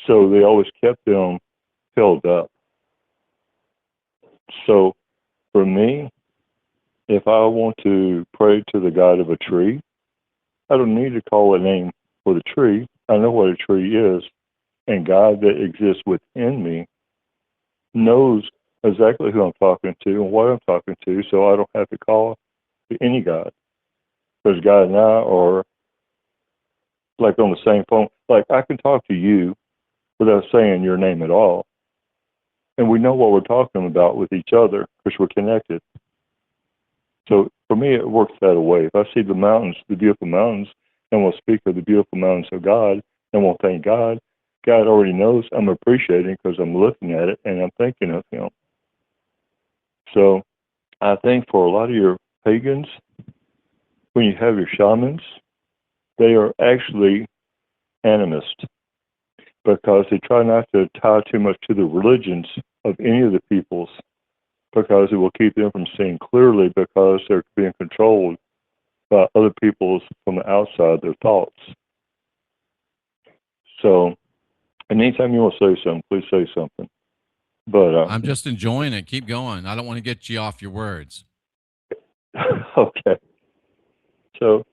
So they always kept them filled up. So for me, if I want to pray to the god of a tree, I don't need to call a name for the tree. I know what a tree is. And God that exists within me knows exactly who I'm talking to and what I'm talking to, so I don't have to call to any god. Because God and I are like on the same phone. Like I can talk to you without saying your name at all. And we know what we're talking about with each other because we're connected. So for me, it works that way. If I see the mountains, the beautiful mountains, and we'll speak of the beautiful mountains of God, and we'll thank God, God already knows I'm appreciating because I'm looking at it and I'm thinking of Him. So I think for a lot of your pagans, when you have your shamans, they are actually animists. because they try not to tie too much to the religions of any of the peoples, because it will keep them from seeing clearly, because they're being controlled by other peoples from the outside, their thoughts. So, and anytime you want to say something, please say something. But I'm just enjoying it. Keep going. I don't want to get you off your words. okay. So,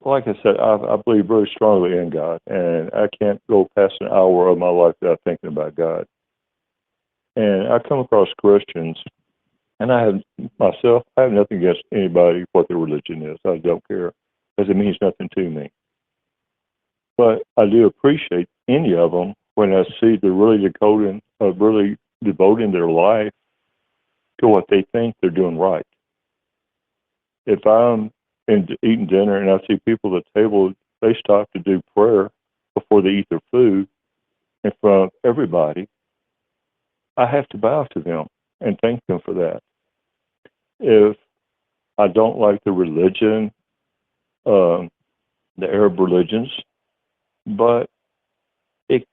like I said, I believe very strongly in God, and I can't go past an hour of my life without thinking about God. And I come across Christians, and I have nothing against anybody, what their religion is. I don't care, because it means nothing to me. But I do appreciate any of them when I see they're really devoting their life to what they think they're doing right. If I'm eating dinner and I see people at the table, they stop to do prayer before they eat their food in front of everybody, I have to bow to them and thank them for that. If I don't like the religion, the Arab religions, but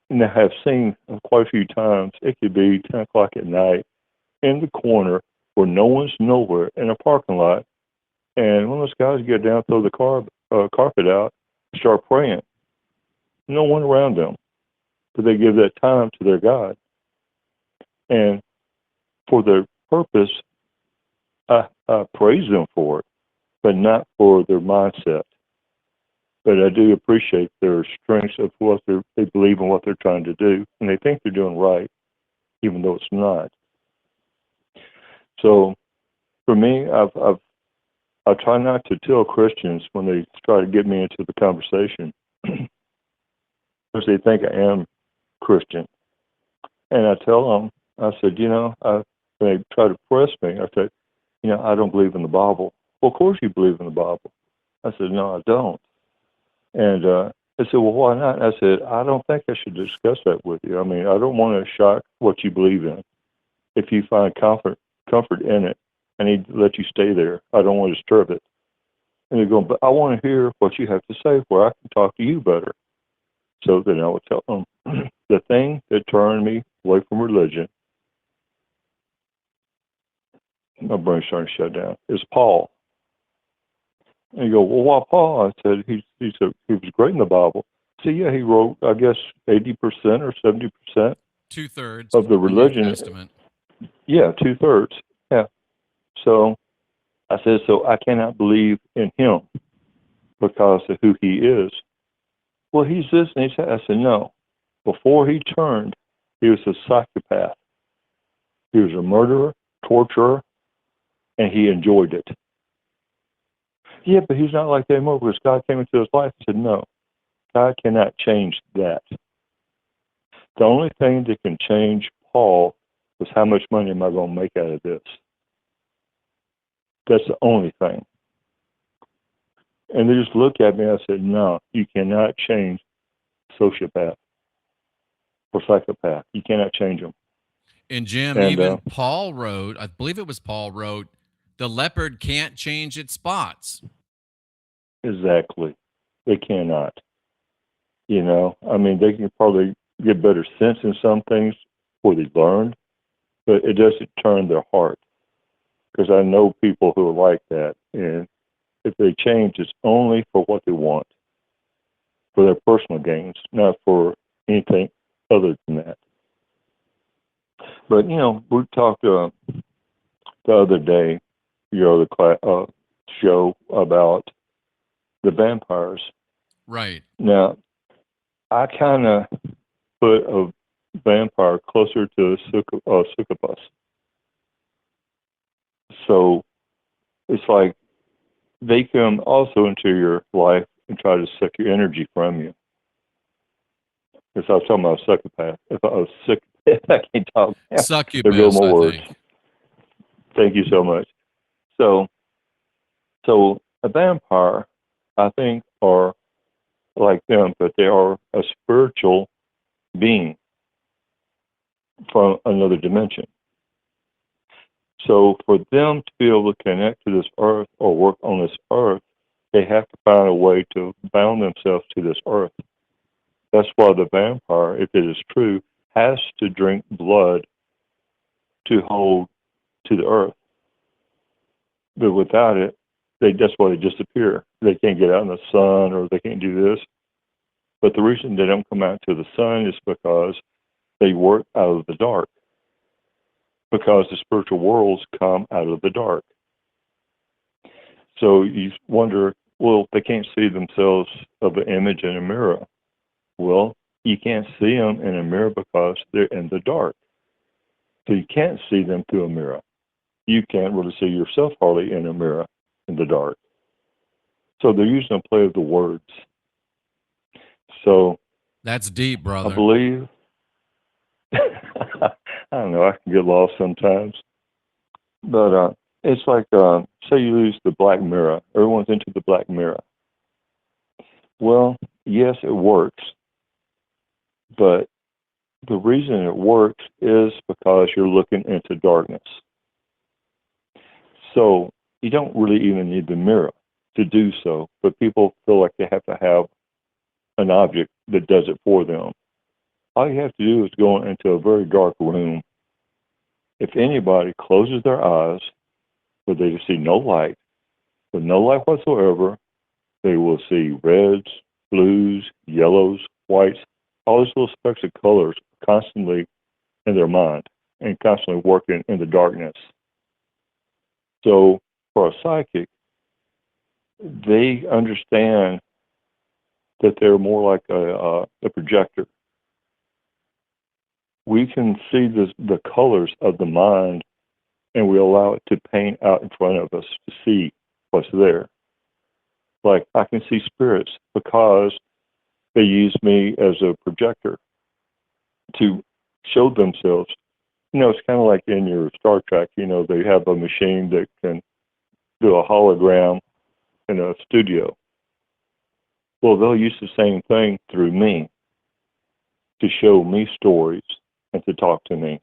and I have seen quite a few times, it could be 10 o'clock at night in the corner where no one's nowhere in a parking lot, and one of those guys get down, throw the carpet out, start praying. No one around them, but they give that time to their God. And for their purpose, I praise them for it, but not for their mindset. But I do appreciate their strengths of what they believe in, what they're trying to do, and they think they're doing right, even though it's not. So, for me, I try not to tell Christians when they try to get me into the conversation, because they think I am Christian, and I tell them, I said, when they try to press me, I said, I don't believe in the Bible. Well, of course you believe in the Bible. I said, no, I don't. And they said, well, why not? I said, I don't think I should discuss that with you. I mean, I don't want to shock what you believe in. If you find comfort in it, I need to let you stay there. I don't want to disturb it. And they're going, but I want to hear what you have to say where I can talk to you better. So then I would tell them, the thing that turned me away from religion, my brain's starting to shut down, is Paul. And you go, well, why Paul? I said, he was great in the Bible. So yeah, he wrote, I guess, 80% or 70%. 2/3 of the religion. New Testament. Yeah, 2/3. Yeah. So I said, so I cannot believe in him because of who he is. Well, he's this and he's that. I said, no. Before he turned, he was a psychopath. He was a murderer, torturer, and he enjoyed it. Yeah, but he's not like that anymore because God came into his life. I said, no. God cannot change that. The only thing that can change Paul was how much money am I going to make out of this? That's the only thing. And they just looked at me and I said, no, you cannot change sociopath or psychopath. You cannot change them. And Jim, even Paul wrote, I believe it was Paul wrote, the leopard can't change its spots. Exactly. They cannot. I mean, they can probably get better sense in some things before they learned, but it doesn't turn their heart. Because I know people who are like that, and if they change, it's only for what they want, for their personal gains, not for anything other than that. But, we talked the other day, the show about the vampires. Right. Now, I kind of put a vampire closer to a succubus. So it's like they come also into your life and try to suck your energy from you. Because I was talking about a psychopath. If I was sick, I can't talk now. Succubus, there go my words. think. Thank you so much. So a vampire, I think, are like them, but they are a spiritual being from another dimension. So for them to be able to connect to this earth or work on this earth, they have to find a way to bound themselves to this earth. That's why the vampire, if it is true, has to drink blood to hold to the earth. But without it, that's why they disappear. They can't get out in the sun, or they can't do this. But the reason they don't come out to the sun is because they work out of the dark. Because the spiritual worlds come out of the dark. So you wonder, well, they can't see themselves of an image in a mirror. Well, you can't see them in a mirror because they're in the dark. So you can't see them through a mirror. You can't really see yourself hardly in a mirror in the dark. So they're using a play of the words. So that's deep, brother. I believe, I don't know, I can get lost sometimes. But it's like, say you lose the black mirror. Everyone's into the black mirror. Well, yes, it works. But the reason it works is because you're looking into darkness. So you don't really even need the mirror to do so, but people feel like they have to have an object that does it for them. All you have to do is go into a very dark room. If anybody closes their eyes, where they see no light, with no light whatsoever, they will see reds, blues, yellows, whites, all these little specks of colors constantly in their mind and constantly working in the darkness. So for a psychic, they understand that they're more like a projector. We can see the colors of the mind, and we allow it to paint out in front of us to see what's there. Like, I can see spirits because they use me as a projector to show themselves. You know, it's kind of like in your Star Trek, you know, they have a machine that can do a hologram in a studio. Well, they'll use the same thing through me to show me stories and to talk to me.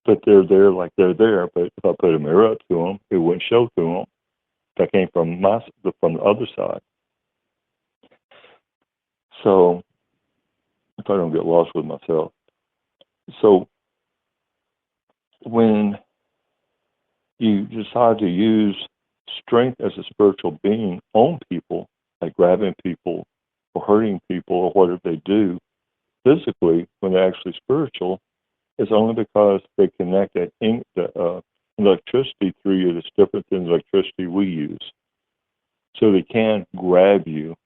But they're there like they're there. But if I put a mirror up to them, it wouldn't show to them. That came from the other side. So, if I don't get lost with myself. So, when you decide to use strength as a spiritual being on people, like grabbing people or hurting people or whatever they do physically when they're actually spiritual, it's only because they connect the electricity through you that's different than the electricity we use. So they can grab you,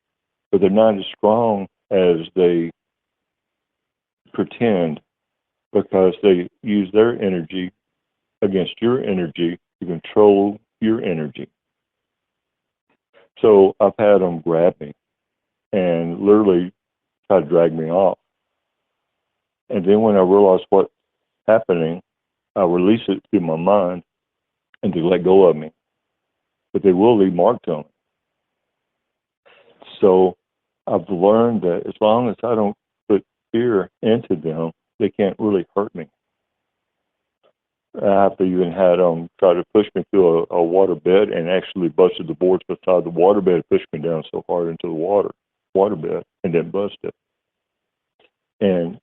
but they're not as strong as they pretend, because they use their energy against your energy to control your energy. So I've had them grab me and literally try to drag me off. And then when I realize what's happening, I release it through my mind and they let go of me. But they will leave marks on it. So I've learned that as long as I don't put fear into them, they can't really hurt me. I've even had them try to push me through a water bed and actually busted the boards beside the water bed, pushed me down so hard into the water bed, and then busted. And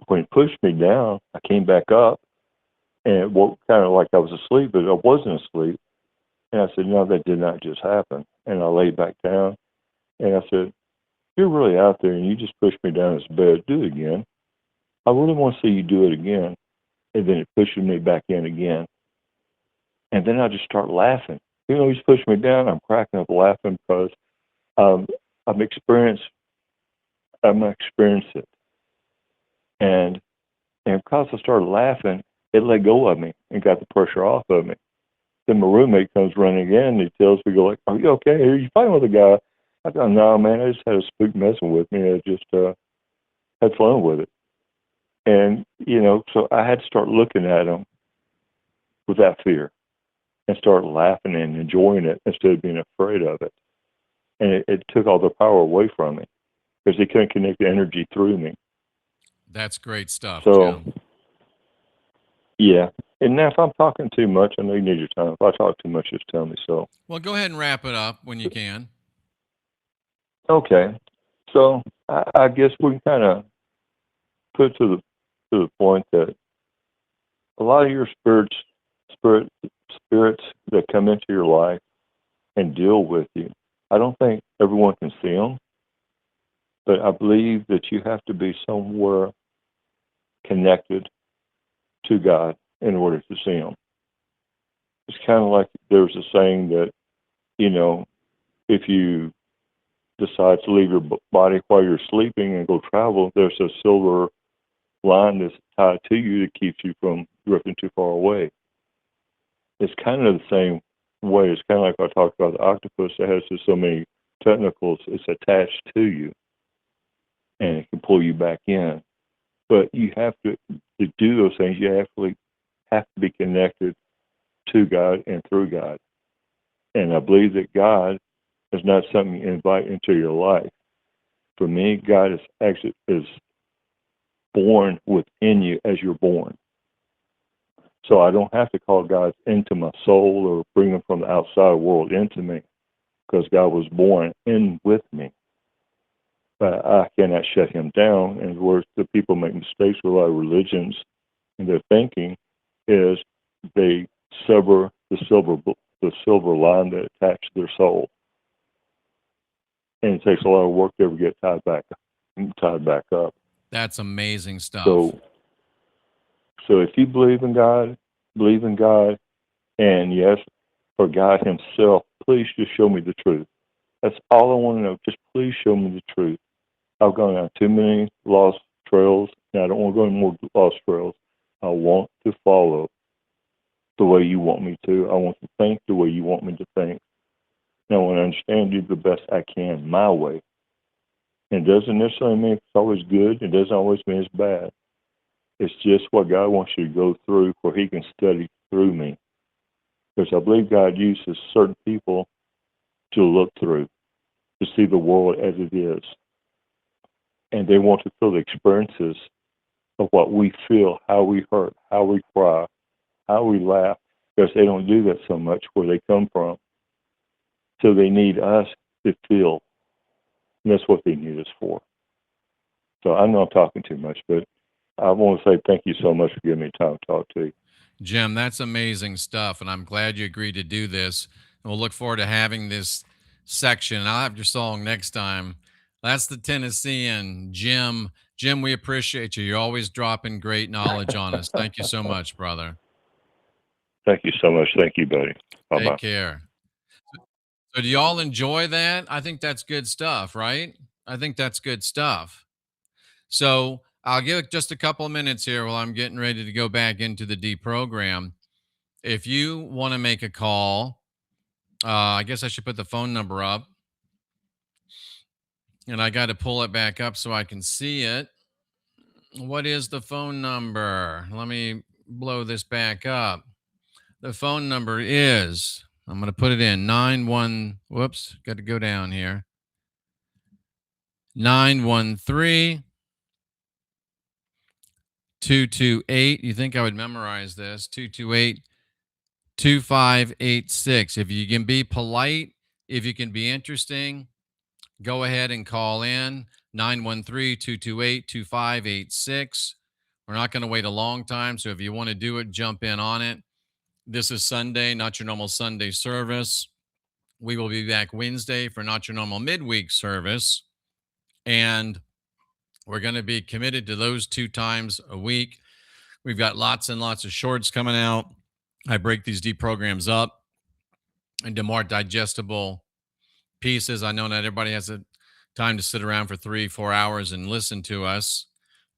when he pushed me down, I came back up and it woke kind of like I was asleep, but I wasn't asleep. And I said, no, that did not just happen. And I laid back down and I said, you're really out there and you just pushed me down this bed. Do it again. I really want to see you do it again. And then it pushes me back in again. And then I just start laughing. Even though he's pushing me down, I'm cracking up laughing because I'm experienced it. And because I started laughing, it let go of me and got the pressure off of me. Then my roommate comes running in and he tells me, go like, are you okay? Are you fighting with a guy? I go, no, man, I just had a spook messing with me. I just had fun with it. And, you know, so I had to start looking at him without fear and start laughing and enjoying it instead of being afraid of it. And it took all the power away from me because he couldn't connect the energy through me. That's great stuff, So, Jim. yeah. And now, if I'm talking too much, I know you need your time. If I talk too much, just tell me so. Well, go ahead and wrap it up when you can. Okay. So I guess we can kind of put to the point that a lot of your spirits that come into your life and deal with you. I don't think everyone can see them, but I believe that you have to be somewhere connected to God in order to see them. It's kind of like there's a saying that, you know, if you decide to leave your body while you're sleeping and go travel, there's a silver line that's tied to you that keeps you from drifting too far away. It's kind of the same way. It's kind of like I talked about the octopus that has just so many tentacles. It's attached to you, and it can pull you back in. But you have to do those things. You actually have to be connected to God and through God. And I believe that God is not something you invite into your life. For me, God is born within you as you're born. So I don't have to call God into my soul or bring him from the outside world into me, because God was born in with me. But I cannot shut him down. And where the people make mistakes with a lot of religions in their thinking is they sever the silver line that attached their soul. And it takes a lot of work to ever get tied back up. That's amazing stuff. So if you believe in God, and yes, for God himself, please just show me the truth. That's all I want to know. Just please show me the truth. I've gone down too many lost trails, and I don't want to go any more lost trails. I want to follow the way you want me to. I want to think the way you want me to think. And I want to understand you the best I can, my way. And it doesn't necessarily mean it's always good. It doesn't always mean it's bad. It's just what God wants you to go through where he can study through me. Because I believe God uses certain people to look through, to see the world as it is. And they want to feel the experiences of what we feel, how we hurt, how we cry, how we laugh, because they don't do that so much where they come from. So they need us to feel. And that's what they need us for. So I know I'm talking too much, but I want to say thank you so much for giving me time to talk to you. Jim, that's amazing stuff, and I'm glad you agreed to do this. And we'll look forward to having this section. And I'll have your song next time. That's the Tennessean, Jim. Jim, we appreciate you. You're always dropping great knowledge on us. Thank you so much, brother. Thank you so much. Thank you, buddy. Bye-bye. Take care. So do y'all enjoy that? I think that's good stuff, right? I think that's good stuff. So I'll give it just a couple of minutes here while I'm getting ready to go back into the deprogram. If you want to make a call, I guess I should put the phone number up. And I got to pull it back up so I can see it. What is the phone number? Let me blow this back up. The phone number is, I'm going to put it in, whoops, got to go down here. 913 228. You think I would memorize this? 228 2586. If you can be polite, if you can be interesting, go ahead and call in 913 228 2586. We're not going to wait a long time. So if you want to do it, jump in on it. This is Sunday, not your normal Sunday service. We will be back Wednesday for not your normal midweek service. And we're going to be committed to those 2 times a week. We've got lots and lots of shorts coming out. I break these deprograms up into more digestible pieces. I know not everybody has a time to sit around for 3-4 hours and listen to us,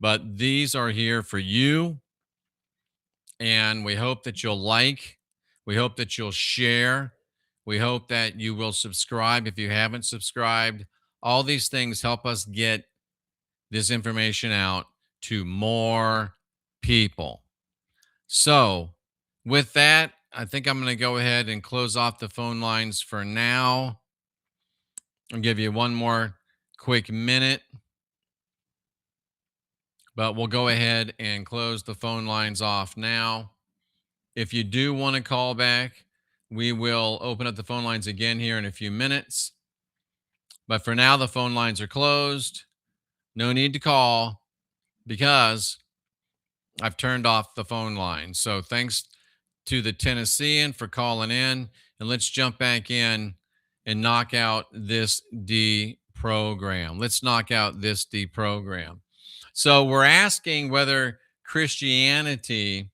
but these are here for you. And we hope that you'll like. We hope that you'll share. We hope that you will subscribe if you haven't subscribed. All these things help us get this information out to more people. So with that, I think I'm going to go ahead and close off the phone lines for now. I'll give you one more quick minute, but we'll go ahead and close the phone lines off now. If you do want to call back, we will open up the phone lines again here in a few minutes. But for now, the phone lines are closed. No need to call because I've turned off the phone line. So thanks to the Tennessean for calling in. And let's jump back in and knock out this deprogram. Let's knock out this deprogram. So we're asking whether Christianity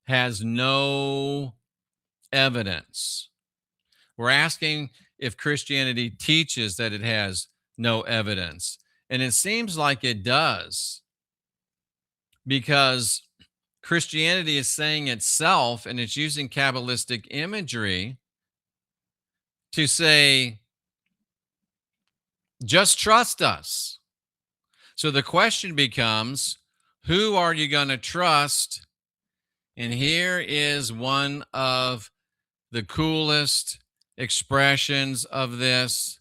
has no evidence. We're asking if Christianity teaches that it has no evidence. And it seems like it does, because Christianity is saying itself, and it's using Kabbalistic imagery to say, just trust us. So the question becomes, who are you going to trust? And here is one of the coolest expressions of this.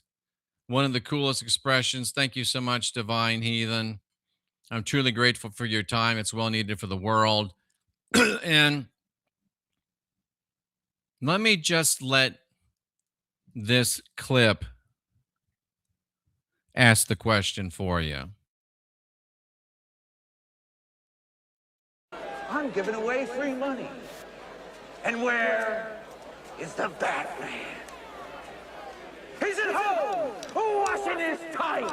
One of the coolest expressions. Thank you so much, Divine Heathen. I'm truly grateful for your time. It's well needed for the world. And let me just let this clip ask the question for you. I'm giving away free money. And where is the Batman? He's at home, washing his tights.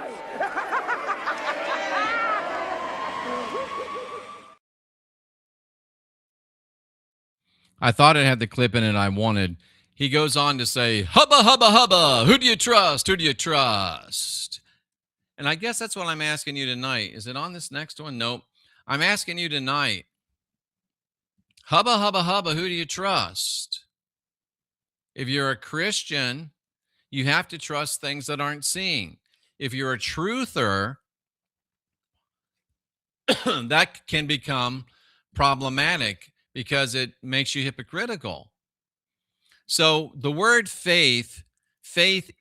I thought it had the clip in it I wanted. He goes on to say, hubba, hubba, hubba. Who do you trust? Who do you trust? And I guess that's what I'm asking you tonight. Is it on this next one? Nope. I'm asking you tonight, hubba, hubba, hubba, who do you trust? If you're a Christian, you have to trust things that aren't seen. If you're a truther, that can become problematic because it makes you hypocritical. So the word faith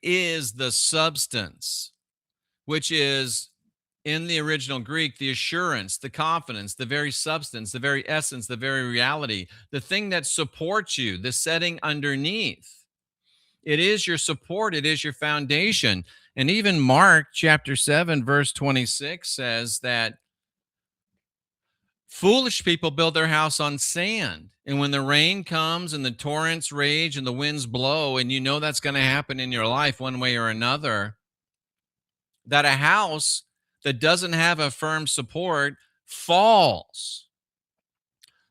is the substance, which is in the original Greek, the assurance, the confidence, the very substance, the very essence, the very reality, the thing that supports you, the setting underneath. It is your support. It is your foundation. And even Mark chapter 7, verse 26 says that foolish people build their house on sand. And when the rain comes and the torrents rage and the winds blow, and you know that's going to happen in your life one way or another, that a house that doesn't have a firm support falls.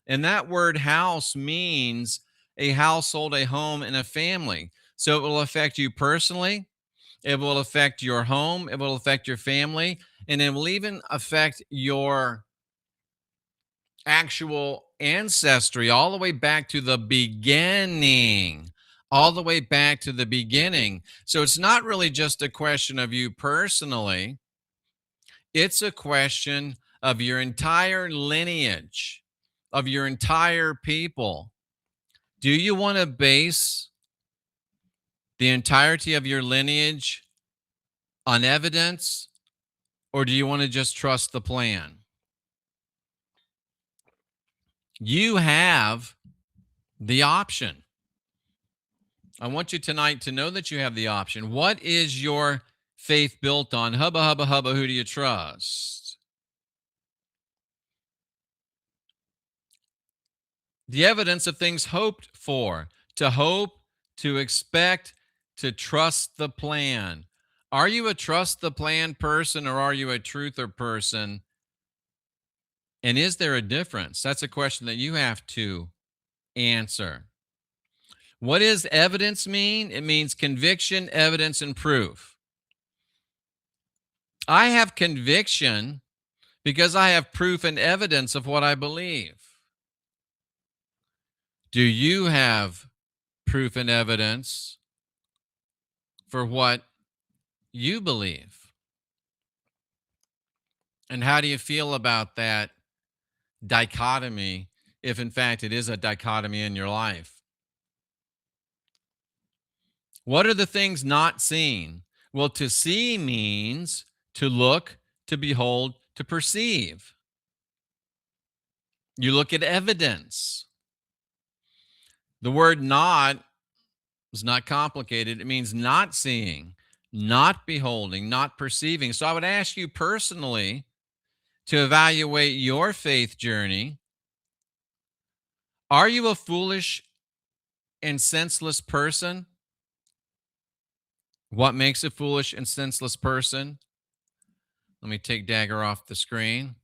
And that word house means a household, a home, and a family. So it will affect you personally. It will affect your home. It will affect your family. And it will even affect your actual ancestry all the way back to the beginning. All the way back to the beginning. So it's not really just a question of you personally. It's a question of your entire lineage, of your entire people. Do you want to base the entirety of your lineage on evidence, or do you want to just trust the plan? You have the option. I want you tonight to know that you have the option. What is your faith built on? Hubba, hubba, hubba, who do you trust? The evidence of things hoped for. To hope, to expect, to trust the plan. Are you a trust the plan person, or are you a truther person? And is there a difference? That's a question that you have to answer. What does evidence mean? It means conviction, evidence, and proof. I have conviction because I have proof and evidence of what I believe. Do you have proof and evidence for what you believe? And how do you feel about that dichotomy, if in fact it is a dichotomy in your life? What are the things not seen? Well, to see means to look, to behold, to perceive. You look at evidence. The word not is not complicated. It means not seeing, not beholding, not perceiving. So I would ask you personally to evaluate your faith journey. Are you a foolish and senseless person? What makes a foolish and senseless person? Let me take Dagger off the screen.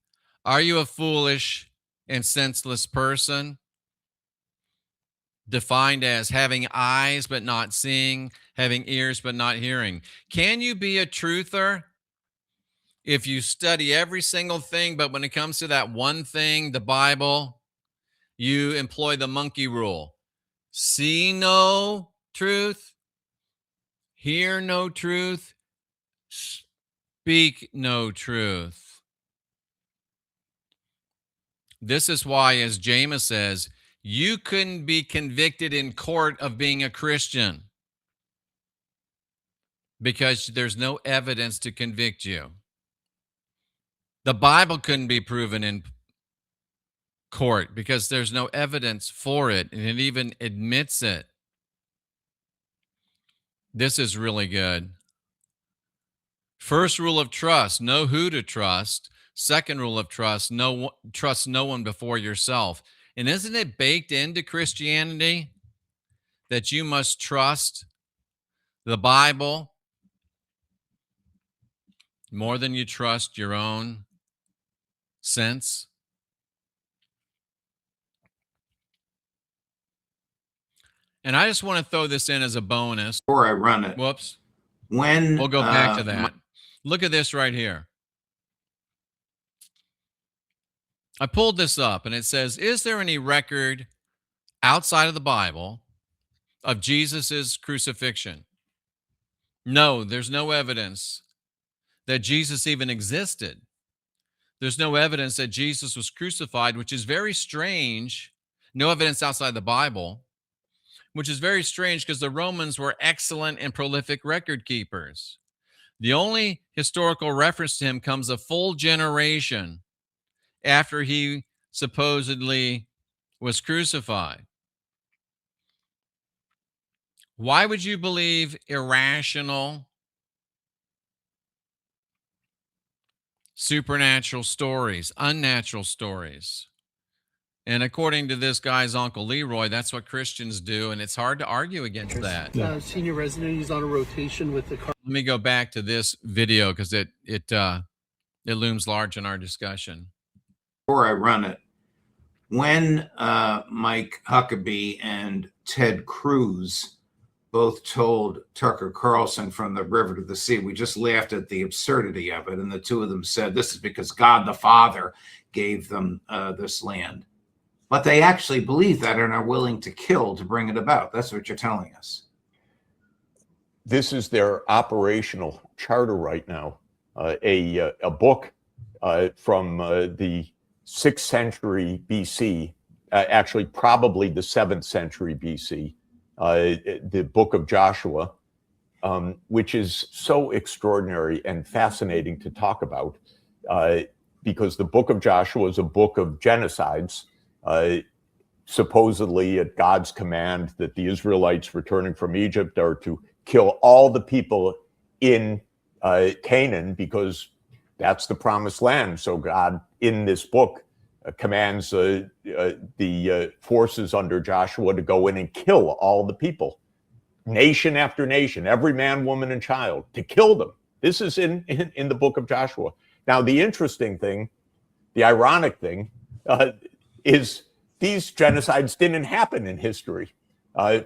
Are you a foolish and senseless person? Defined as having eyes but not seeing, having ears but not hearing. Can you be a truther if you study every single thing, but when it comes to that one thing, the Bible, you employ the monkey rule? See no truth, hear no truth, speak no truth. This is why, as James says, you couldn't be convicted in court of being a Christian because there's no evidence to convict you. The Bible couldn't be proven in court because there's no evidence for it, and it even admits it. This is really good. First rule of trust, know who to trust. Second rule of trust, trust no one before yourself. And isn't it baked into Christianity that you must trust the Bible more than you trust your own sense? And I just want to throw this in as a bonus. Before I run it. Whoops. When We'll go back to that. Look at this right here. I pulled this up and it says, is there any record outside of the Bible of Jesus's crucifixion? No, there's no evidence that Jesus even existed. There's no evidence that Jesus was crucified, which is very strange. No evidence outside the Bible, which is very strange because the Romans were excellent and prolific record keepers. The only historical reference to him comes a full generation after he supposedly was crucified. Why would you believe irrational, supernatural stories, unnatural stories? And according to this guy's Uncle Leroy, that's what Christians do, and it's hard to argue against that. Senior resident, he's on a rotation with the car. Let me go back to this video because it looms large in our discussion. Before I run it, when Mike Huckabee and Ted Cruz both told Tucker Carlson from the river to the sea, we just laughed at the absurdity of it, and the two of them said this is because God the Father gave them this land. But they actually believe that and are willing to kill to bring it about. That's what you're telling us. This is their operational charter right now. A book from the 6th century BC, actually probably the 7th century BC, the book of Joshua, which is so extraordinary and fascinating to talk about because the book of Joshua is a book of genocides, supposedly at God's command that the Israelites returning from Egypt are to kill all the people in Canaan because that's the promised land. So God, in this book, commands the forces under Joshua to go in and kill all the people, nation after nation, every man, woman, and child, to kill them. This is in the book of Joshua. Now, the interesting thing, the ironic thing, is these genocides didn't happen in history.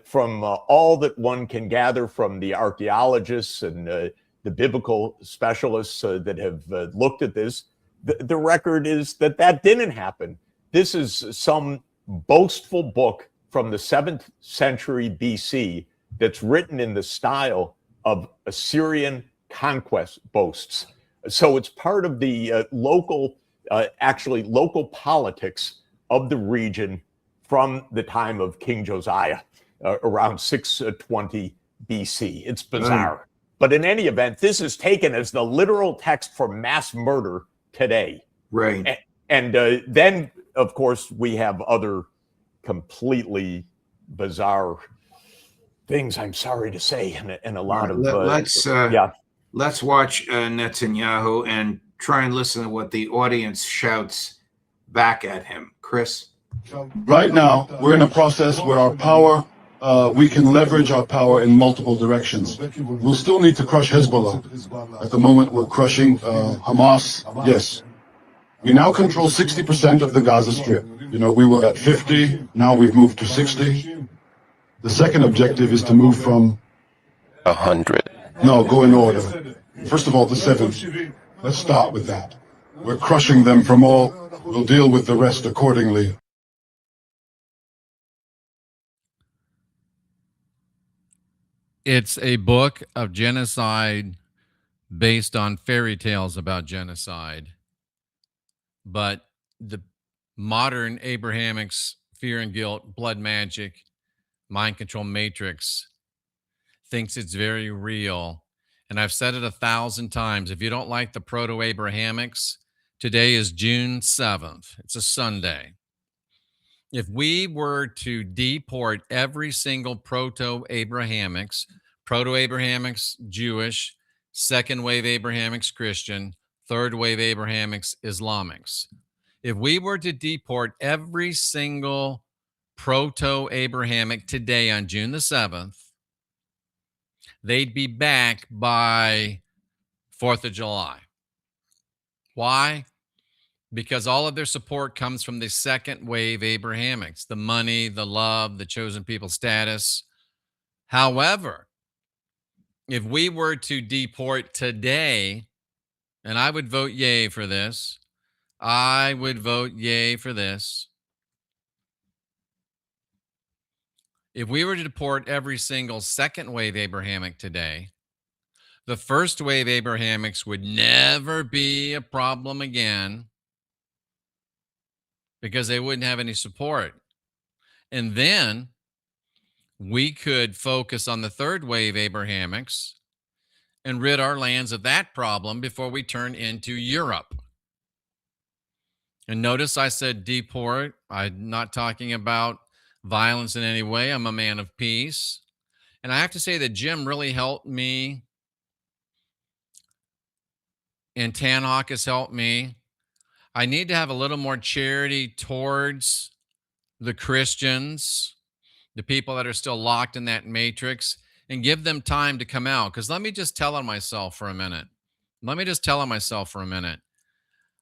From all that one can gather from the archaeologists and the biblical specialists that have looked at this, the record is that didn't happen. This is some boastful book from the 7th century BC that's written in the style of Assyrian conquest boasts. So it's part of the local politics of the region from the time of King Josiah, around 620 BC. It's bizarre. But in any event, this is taken as the literal text for mass murder today. Right. And then, of course, we have other completely bizarre things, I'm sorry to say, and a lot of let's watch Netanyahu and try and listen to what the audience shouts back at him. Chris? Right now, we're in a process where our power, we can leverage our power in multiple directions. We'll still need to crush Hezbollah. At the moment, we're crushing Hamas, yes. We now control 60% of the Gaza Strip. You know, we were at 50, now we've moved to 60. The second objective is to move from 100. No, go in order. First of all, the 7. Let's start with that. We're crushing them from all. We'll deal with the rest accordingly. It's a book of genocide based on fairy tales about genocide. But the modern Abrahamics, fear and guilt, blood magic, mind control matrix thinks it's very real. And I've said it 1,000 times. If you don't like the proto-Abrahamics, today is June 7th. It's a Sunday. If we were to deport every single proto-Abrahamics Jewish, second wave Abrahamics Christian, third wave Abrahamics Islamics, if we were to deport every single proto-Abrahamic today on June the 7th, they'd be back by 4th of July. Why? Because all of their support comes from the second wave Abrahamics, the money, the love, the chosen people status. However, if we were to deport today, and I would vote yay for this, I would vote yay for this. If we were to deport every single second wave Abrahamic today, the first wave Abrahamics would never be a problem again because they wouldn't have any support. And then we could focus on the third wave Abrahamics and rid our lands of that problem before we turn into Europe. And notice I said deport. I'm not talking about violence in any way. I'm a man of peace. And I have to say that Jim really helped me, and Tanhawk has helped me. I need to have a little more charity towards the Christians, the people that are still locked in that matrix, and give them time to come out. Because let me just tell on myself for a minute.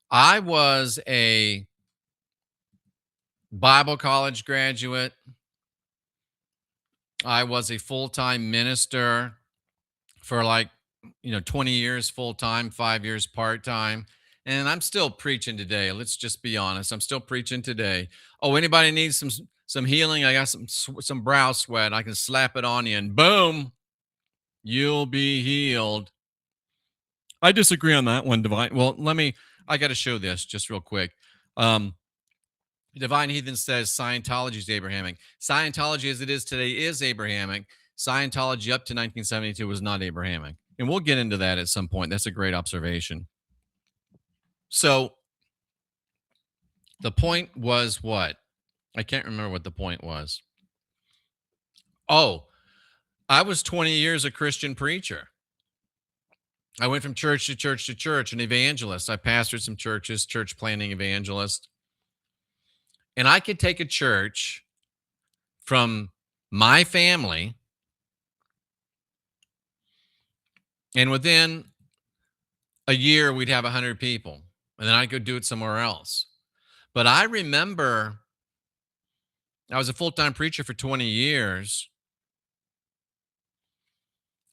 I was a Bible college graduate. I was a full-time minister for 20 years full-time, 5 years part-time. And I'm still preaching today. Let's just be honest. I'm still preaching today. Oh, anybody needs some healing? I got some brow sweat. I can slap it on you and boom, you'll be healed. I disagree on that one, Divine. Well, I got to show this just real quick. Divine Heathen says Scientology is Abrahamic. Scientology as it is today is Abrahamic. Scientology up to 1972 was not Abrahamic. And we'll get into that at some point. That's a great observation. So the point was what? I can't remember what the point was. Oh, I was 20 years a Christian preacher. I went from church to church to church, an evangelist. I pastored some churches, church planting evangelist. And I could take a church from my family, and within a year, we'd have 100 people. And then I'd go do it somewhere else. But I remember I was a full-time preacher for 20 years.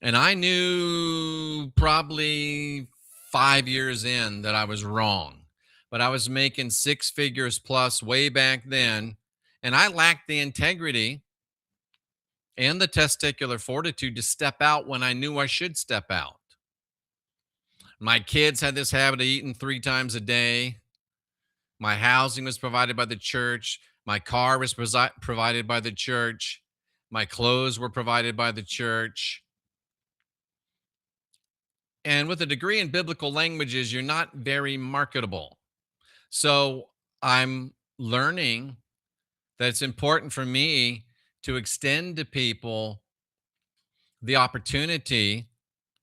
And I knew probably 5 years in that I was wrong. But I was making 6 figures plus way back then. And I lacked the integrity and the testicular fortitude to step out when I knew I should step out. My kids had this habit of eating 3 times a day. My housing was provided by the church. My car was provided by the church. My clothes were provided by the church. And with a degree in biblical languages, you're not very marketable. So I'm learning that it's important for me to extend to people the opportunity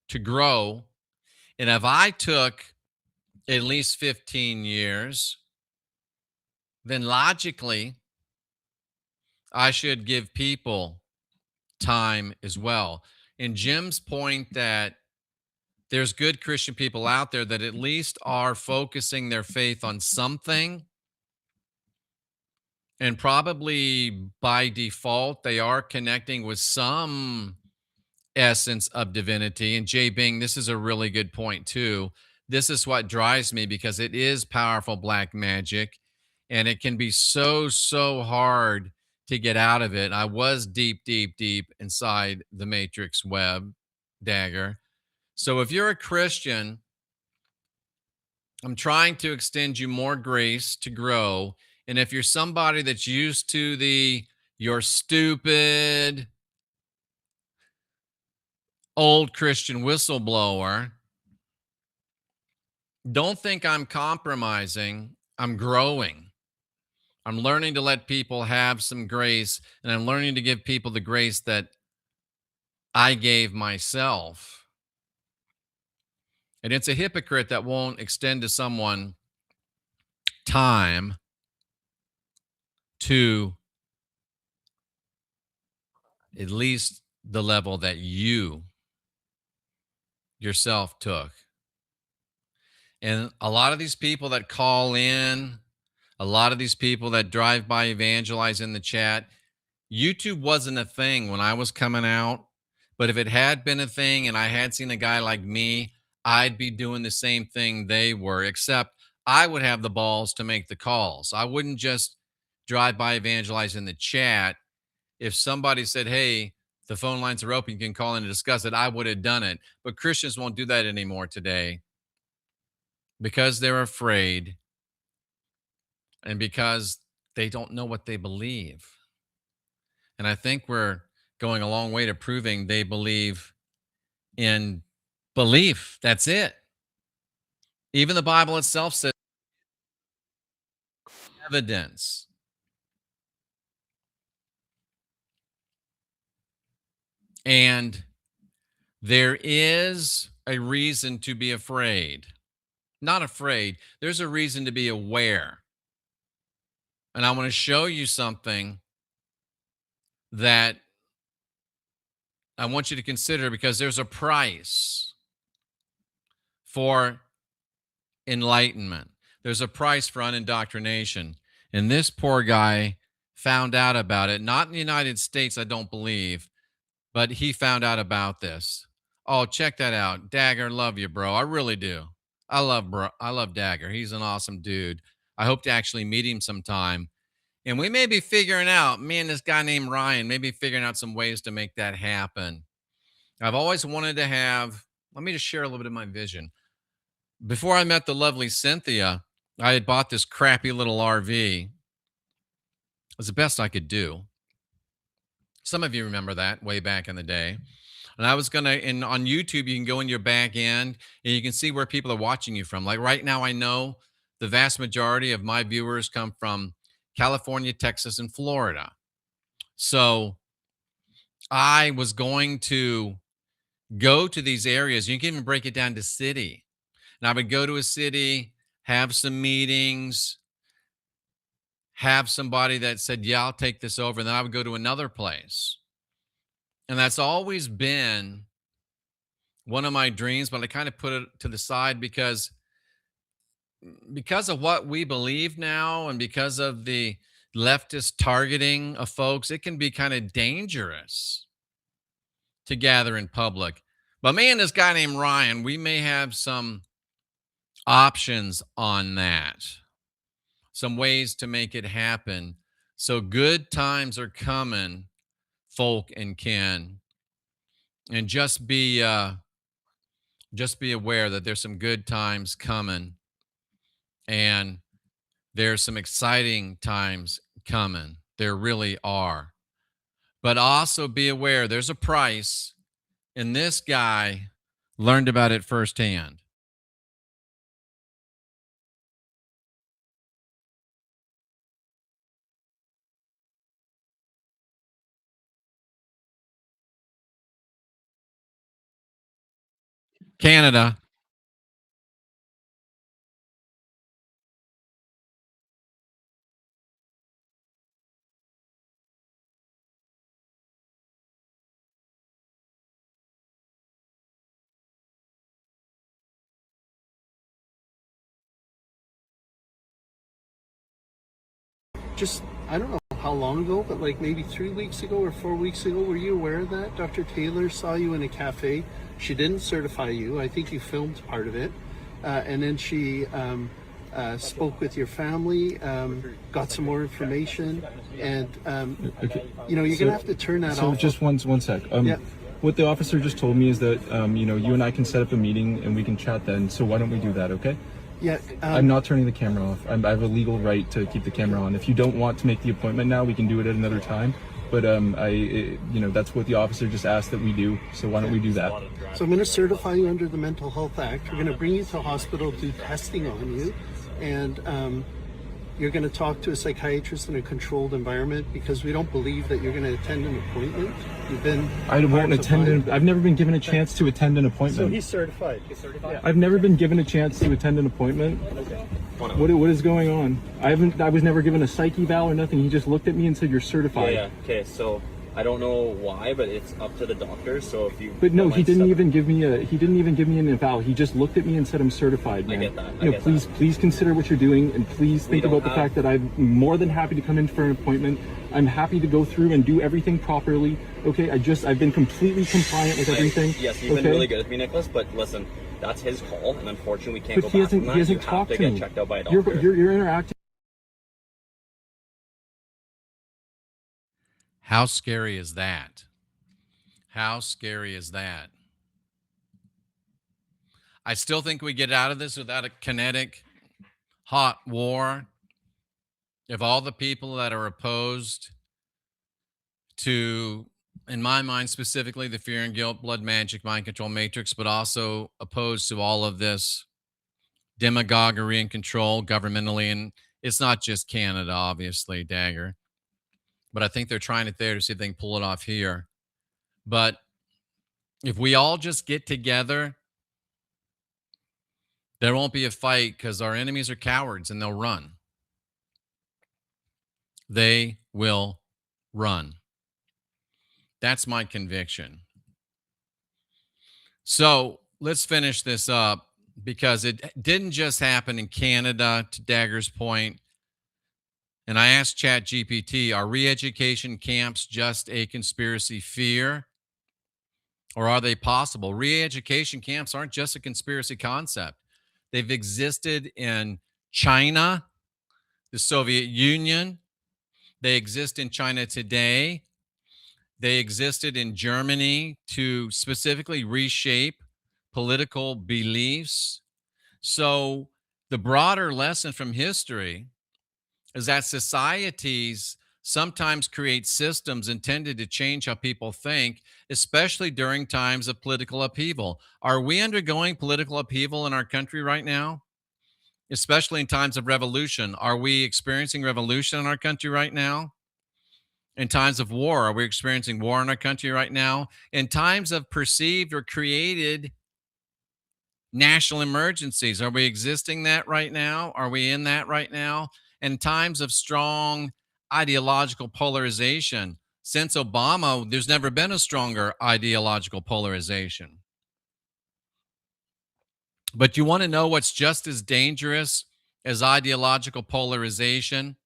to grow. And if I took at least 15 years, then logically, I should give people time as well. And Jim's point that there's good Christian people out there that at least are focusing their faith on something. And probably by default, they are connecting with some essence of divinity. And Jay Bing, this is a really good point, too. This is what drives me because it is powerful black magic and it can be so, so hard to get out of it. I was deep, deep, deep inside the matrix web, Dagger. So if you're a Christian, I'm trying to extend you more grace to grow. And if you're somebody that's used to you're stupid old Christian whistleblower, don't think I'm compromising. I'm growing. I'm learning to let people have some grace, and I'm learning to give people the grace that I gave myself. And it's a hypocrite that won't extend to someone time to at least the level that you yourself took. And a lot of these people that call in, a lot of these people that drive by evangelize in the chat, YouTube wasn't a thing when I was coming out. But if it had been a thing and I had seen a guy like me, I'd be doing the same thing they were, except I would have the balls to make the calls. I wouldn't just drive by evangelize in the chat. If somebody said, hey, the phone lines are open, you can call in and discuss it, I would have done it. But Christians won't do that anymore today because they're afraid and because they don't know what they believe. And I think we're going a long way to proving they believe in belief. That's it. Even the Bible itself says evidence. And there is a reason to be afraid. Not afraid. There's a reason to be aware. And I want to show you something that I want you to consider because there's a price for enlightenment. There's a price for unindoctrination. And this poor guy found out about it, not in the United States, I don't believe, but he found out about this. Oh, check that out. Dagger, love you, bro. I really do. I love Dagger. He's an awesome dude. I hope to actually meet him sometime. And we may be figuring out, me and this guy named Ryan, maybe figuring out some ways to make that happen. I've always wanted to have, let me just share a little bit of my vision. Before I met the lovely Cynthia, I had bought this crappy little RV. It was the best I could do. Some of you remember that way back in the day. And I was going to, and on YouTube, you can go in your back end and you can see where people are watching you from. Like right now, I know the vast majority of my viewers come from California, Texas, and Florida. So I was going to go to these areas. You can even break it down to city. And I would go to a city, have some meetings, have somebody that said, yeah, I'll take this over. And then I would go to another place. And that's always been one of my dreams, but I kind of put it to the side because of what we believe now and because of the leftist targeting of folks, it can be kind of dangerous to gather in public. But me and this guy named Ryan, we may have some options on that, some ways to make it happen. So good times are coming, folk and kin. And just be aware that there's some good times coming and there's some exciting times coming. There really are. But also be aware there's a price, and this guy learned about it firsthand. Canada. Just, I don't know how long ago, but like maybe 3 weeks ago or 4 weeks ago, were you aware of that? Dr. Taylor saw you in a cafe. She didn't certify you. I think you filmed part of it. And then she spoke with your family, got some more information, and Okay. you know, you're gonna have to turn that So off. just one sec. Yeah. What the officer just told me is that you know, you and I can set up a meeting and we can chat then. So why don't we do that? Okay. Yeah. I'm not turning the camera off. I have a legal right to keep the camera on. If you don't want to make the appointment now, we can do it at another time. But you know, that's what the officer just asked that we do. So why don't we do that? So I'm going to certify you under the Mental Health Act. We're going to bring you to a hospital, do testing on you, and you're going to talk to a psychiatrist in a controlled environment because we don't believe that you're going to attend an appointment. You've been. I won't attend. I've never been given a chance to attend an appointment. So he's certified. I've never been given a chance to attend an appointment. What is going on? I was never given a psych eval or nothing. He just looked at me and said, "You're certified." Yeah. Okay. So I don't know why, but it's up to the doctor. So if you. But no, he didn't even give me an eval. He just looked at me and said, "I'm certified, man." I get that. You know, please consider what you're doing, and please think about the fact that I'm more than happy to come in for an appointment. I'm happy to go through and do everything properly. Okay, I've been completely compliant with everything. Yes, you've been really good with me, Nicholas. But listen, that's his call, and unfortunately, we can't But go he back on hasn't. that. He hasn't You have talked to to get me. checked out by a doctor. You're interacting. How scary is that? How scary is that? I still think we get out of this without a kinetic, hot war. If all the people that are opposed to, in my mind, specifically the fear and guilt, blood magic, mind control matrix, but also opposed to all of this demagoguery and control governmentally. And it's not just Canada, obviously, Dagger, but I think they're trying it there to see if they can pull it off here. But if we all just get together, there won't be a fight because our enemies are cowards and they'll run. They will run. That's my conviction. So let's finish this up because it didn't just happen in Canada, to Dagger's point. And I asked ChatGPT, are re-education camps just a conspiracy fear? Or are they possible? Re-education camps aren't just a conspiracy concept. They've existed in China, the Soviet Union. They exist in China today. They existed in Germany to specifically reshape political beliefs. So the broader lesson from history is that societies sometimes create systems intended to change how people think, especially during times of political upheaval. Are we undergoing political upheaval in our country right now? Especially in times of revolution. Are we experiencing revolution in our country right now? In times of war, are we experiencing war in our country right now? In times of perceived or created national emergencies, are we existing that right now? Are we in that right now? In times of strong ideological polarization, since Obama, there's never been a stronger ideological polarization. But you want to know what's just as dangerous as ideological polarization?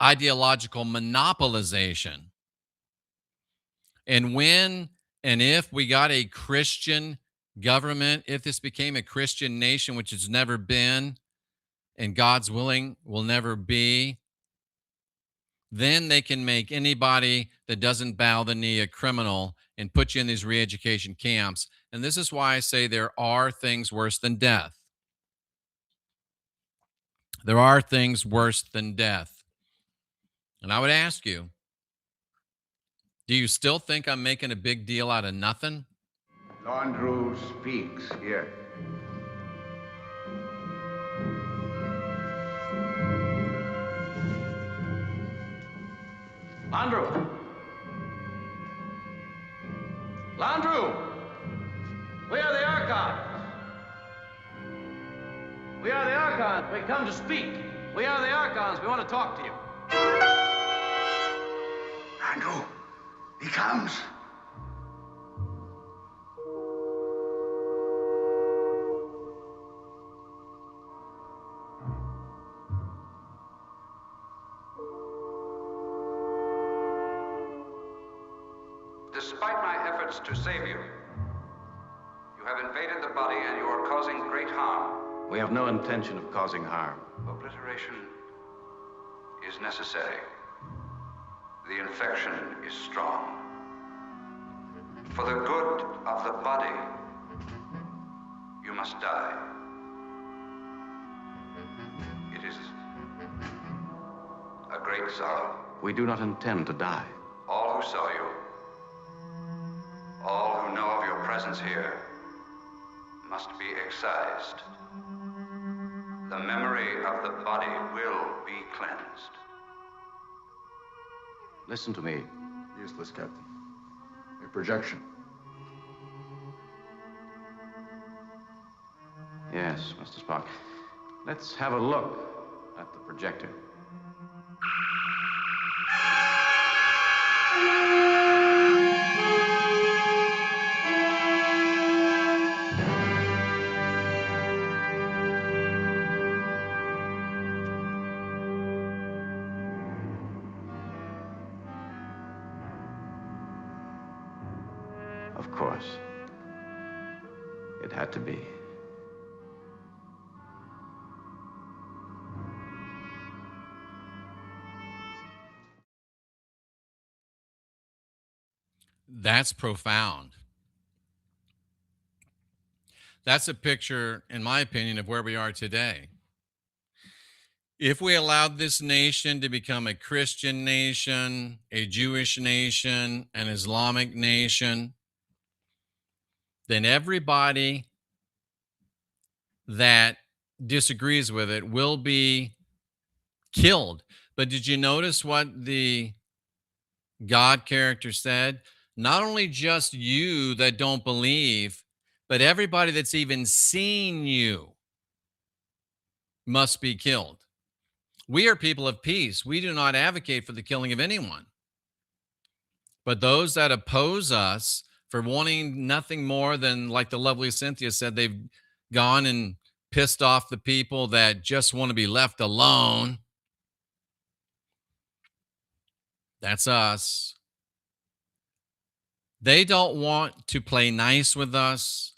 Ideological monopolization. And when and if we got a Christian government, if this became a Christian nation, which it's never been, and God's willing will never be, then they can make anybody that doesn't bow the knee a criminal and put you in these re-education camps. And this is why I say there are things worse than death. There are things worse than death. And I would ask you, do you still think I'm making a big deal out of nothing? Andrew speaks here. Landrew! Landrew! We are the Archons. We are the Archons. We come to speak. We are the Archons. We want to talk to you. Andrew, he comes. Despite my efforts to save you, you have invaded the body and you are causing great harm. We have no intention of causing harm. Obliteration is necessary. The infection is strong. For the good of the body, you must die. It is a great sorrow. We do not intend to die. All who saw you, all who know of your presence here, must be excised. The memory of the body will be cleansed. Listen to me. Useless, Captain. A projection. Yes, Mr. Spock. Let's have a look at the projector. Of course. It had to be. That's profound. That's a picture, in my opinion, of where we are today. If we allowed this nation to become a Christian nation, a Jewish nation, an Islamic nation, then everybody that disagrees with it will be killed. But did you notice what the God character said? Not only just you that don't believe, but everybody that's even seen you must be killed. We are people of peace. We do not advocate for the killing of anyone. But those that oppose us for wanting nothing more than, like the lovely Cynthia said, they've gone and pissed off the people that just want to be left alone. That's us. They don't want to play nice with us.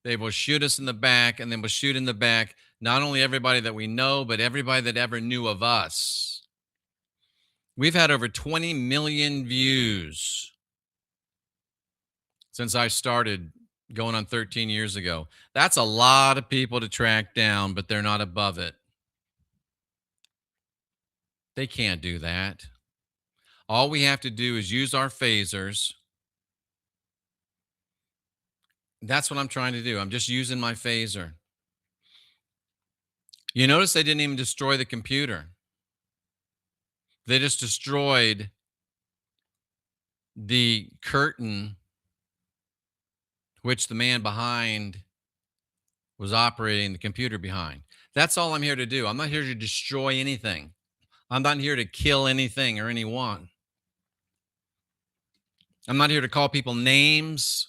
They will shoot us in the back, and then will shoot in the back not only everybody that we know, but everybody that ever knew of us. We've had over 20 million views since I started going on 13 years ago. That's a lot of people to track down, but they're not above it. They can't do that. All we have to do is use our phasers. That's what I'm trying to do. I'm just using my phaser. You notice they didn't even destroy the computer. They just destroyed the curtain which the man behind was operating the computer behind. That's all I'm here to do. I'm not here to destroy anything. I'm not here to kill anything or anyone. I'm not here to call people names.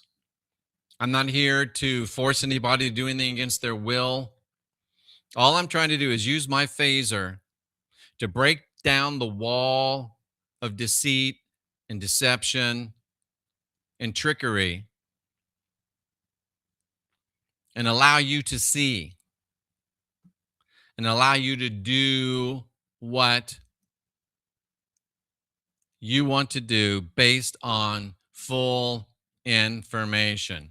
I'm not here to force anybody to do anything against their will. All I'm trying to do is use my phaser to break down the wall of deceit and deception and trickery and allow you to see and allow you to do what you want to do based on full information.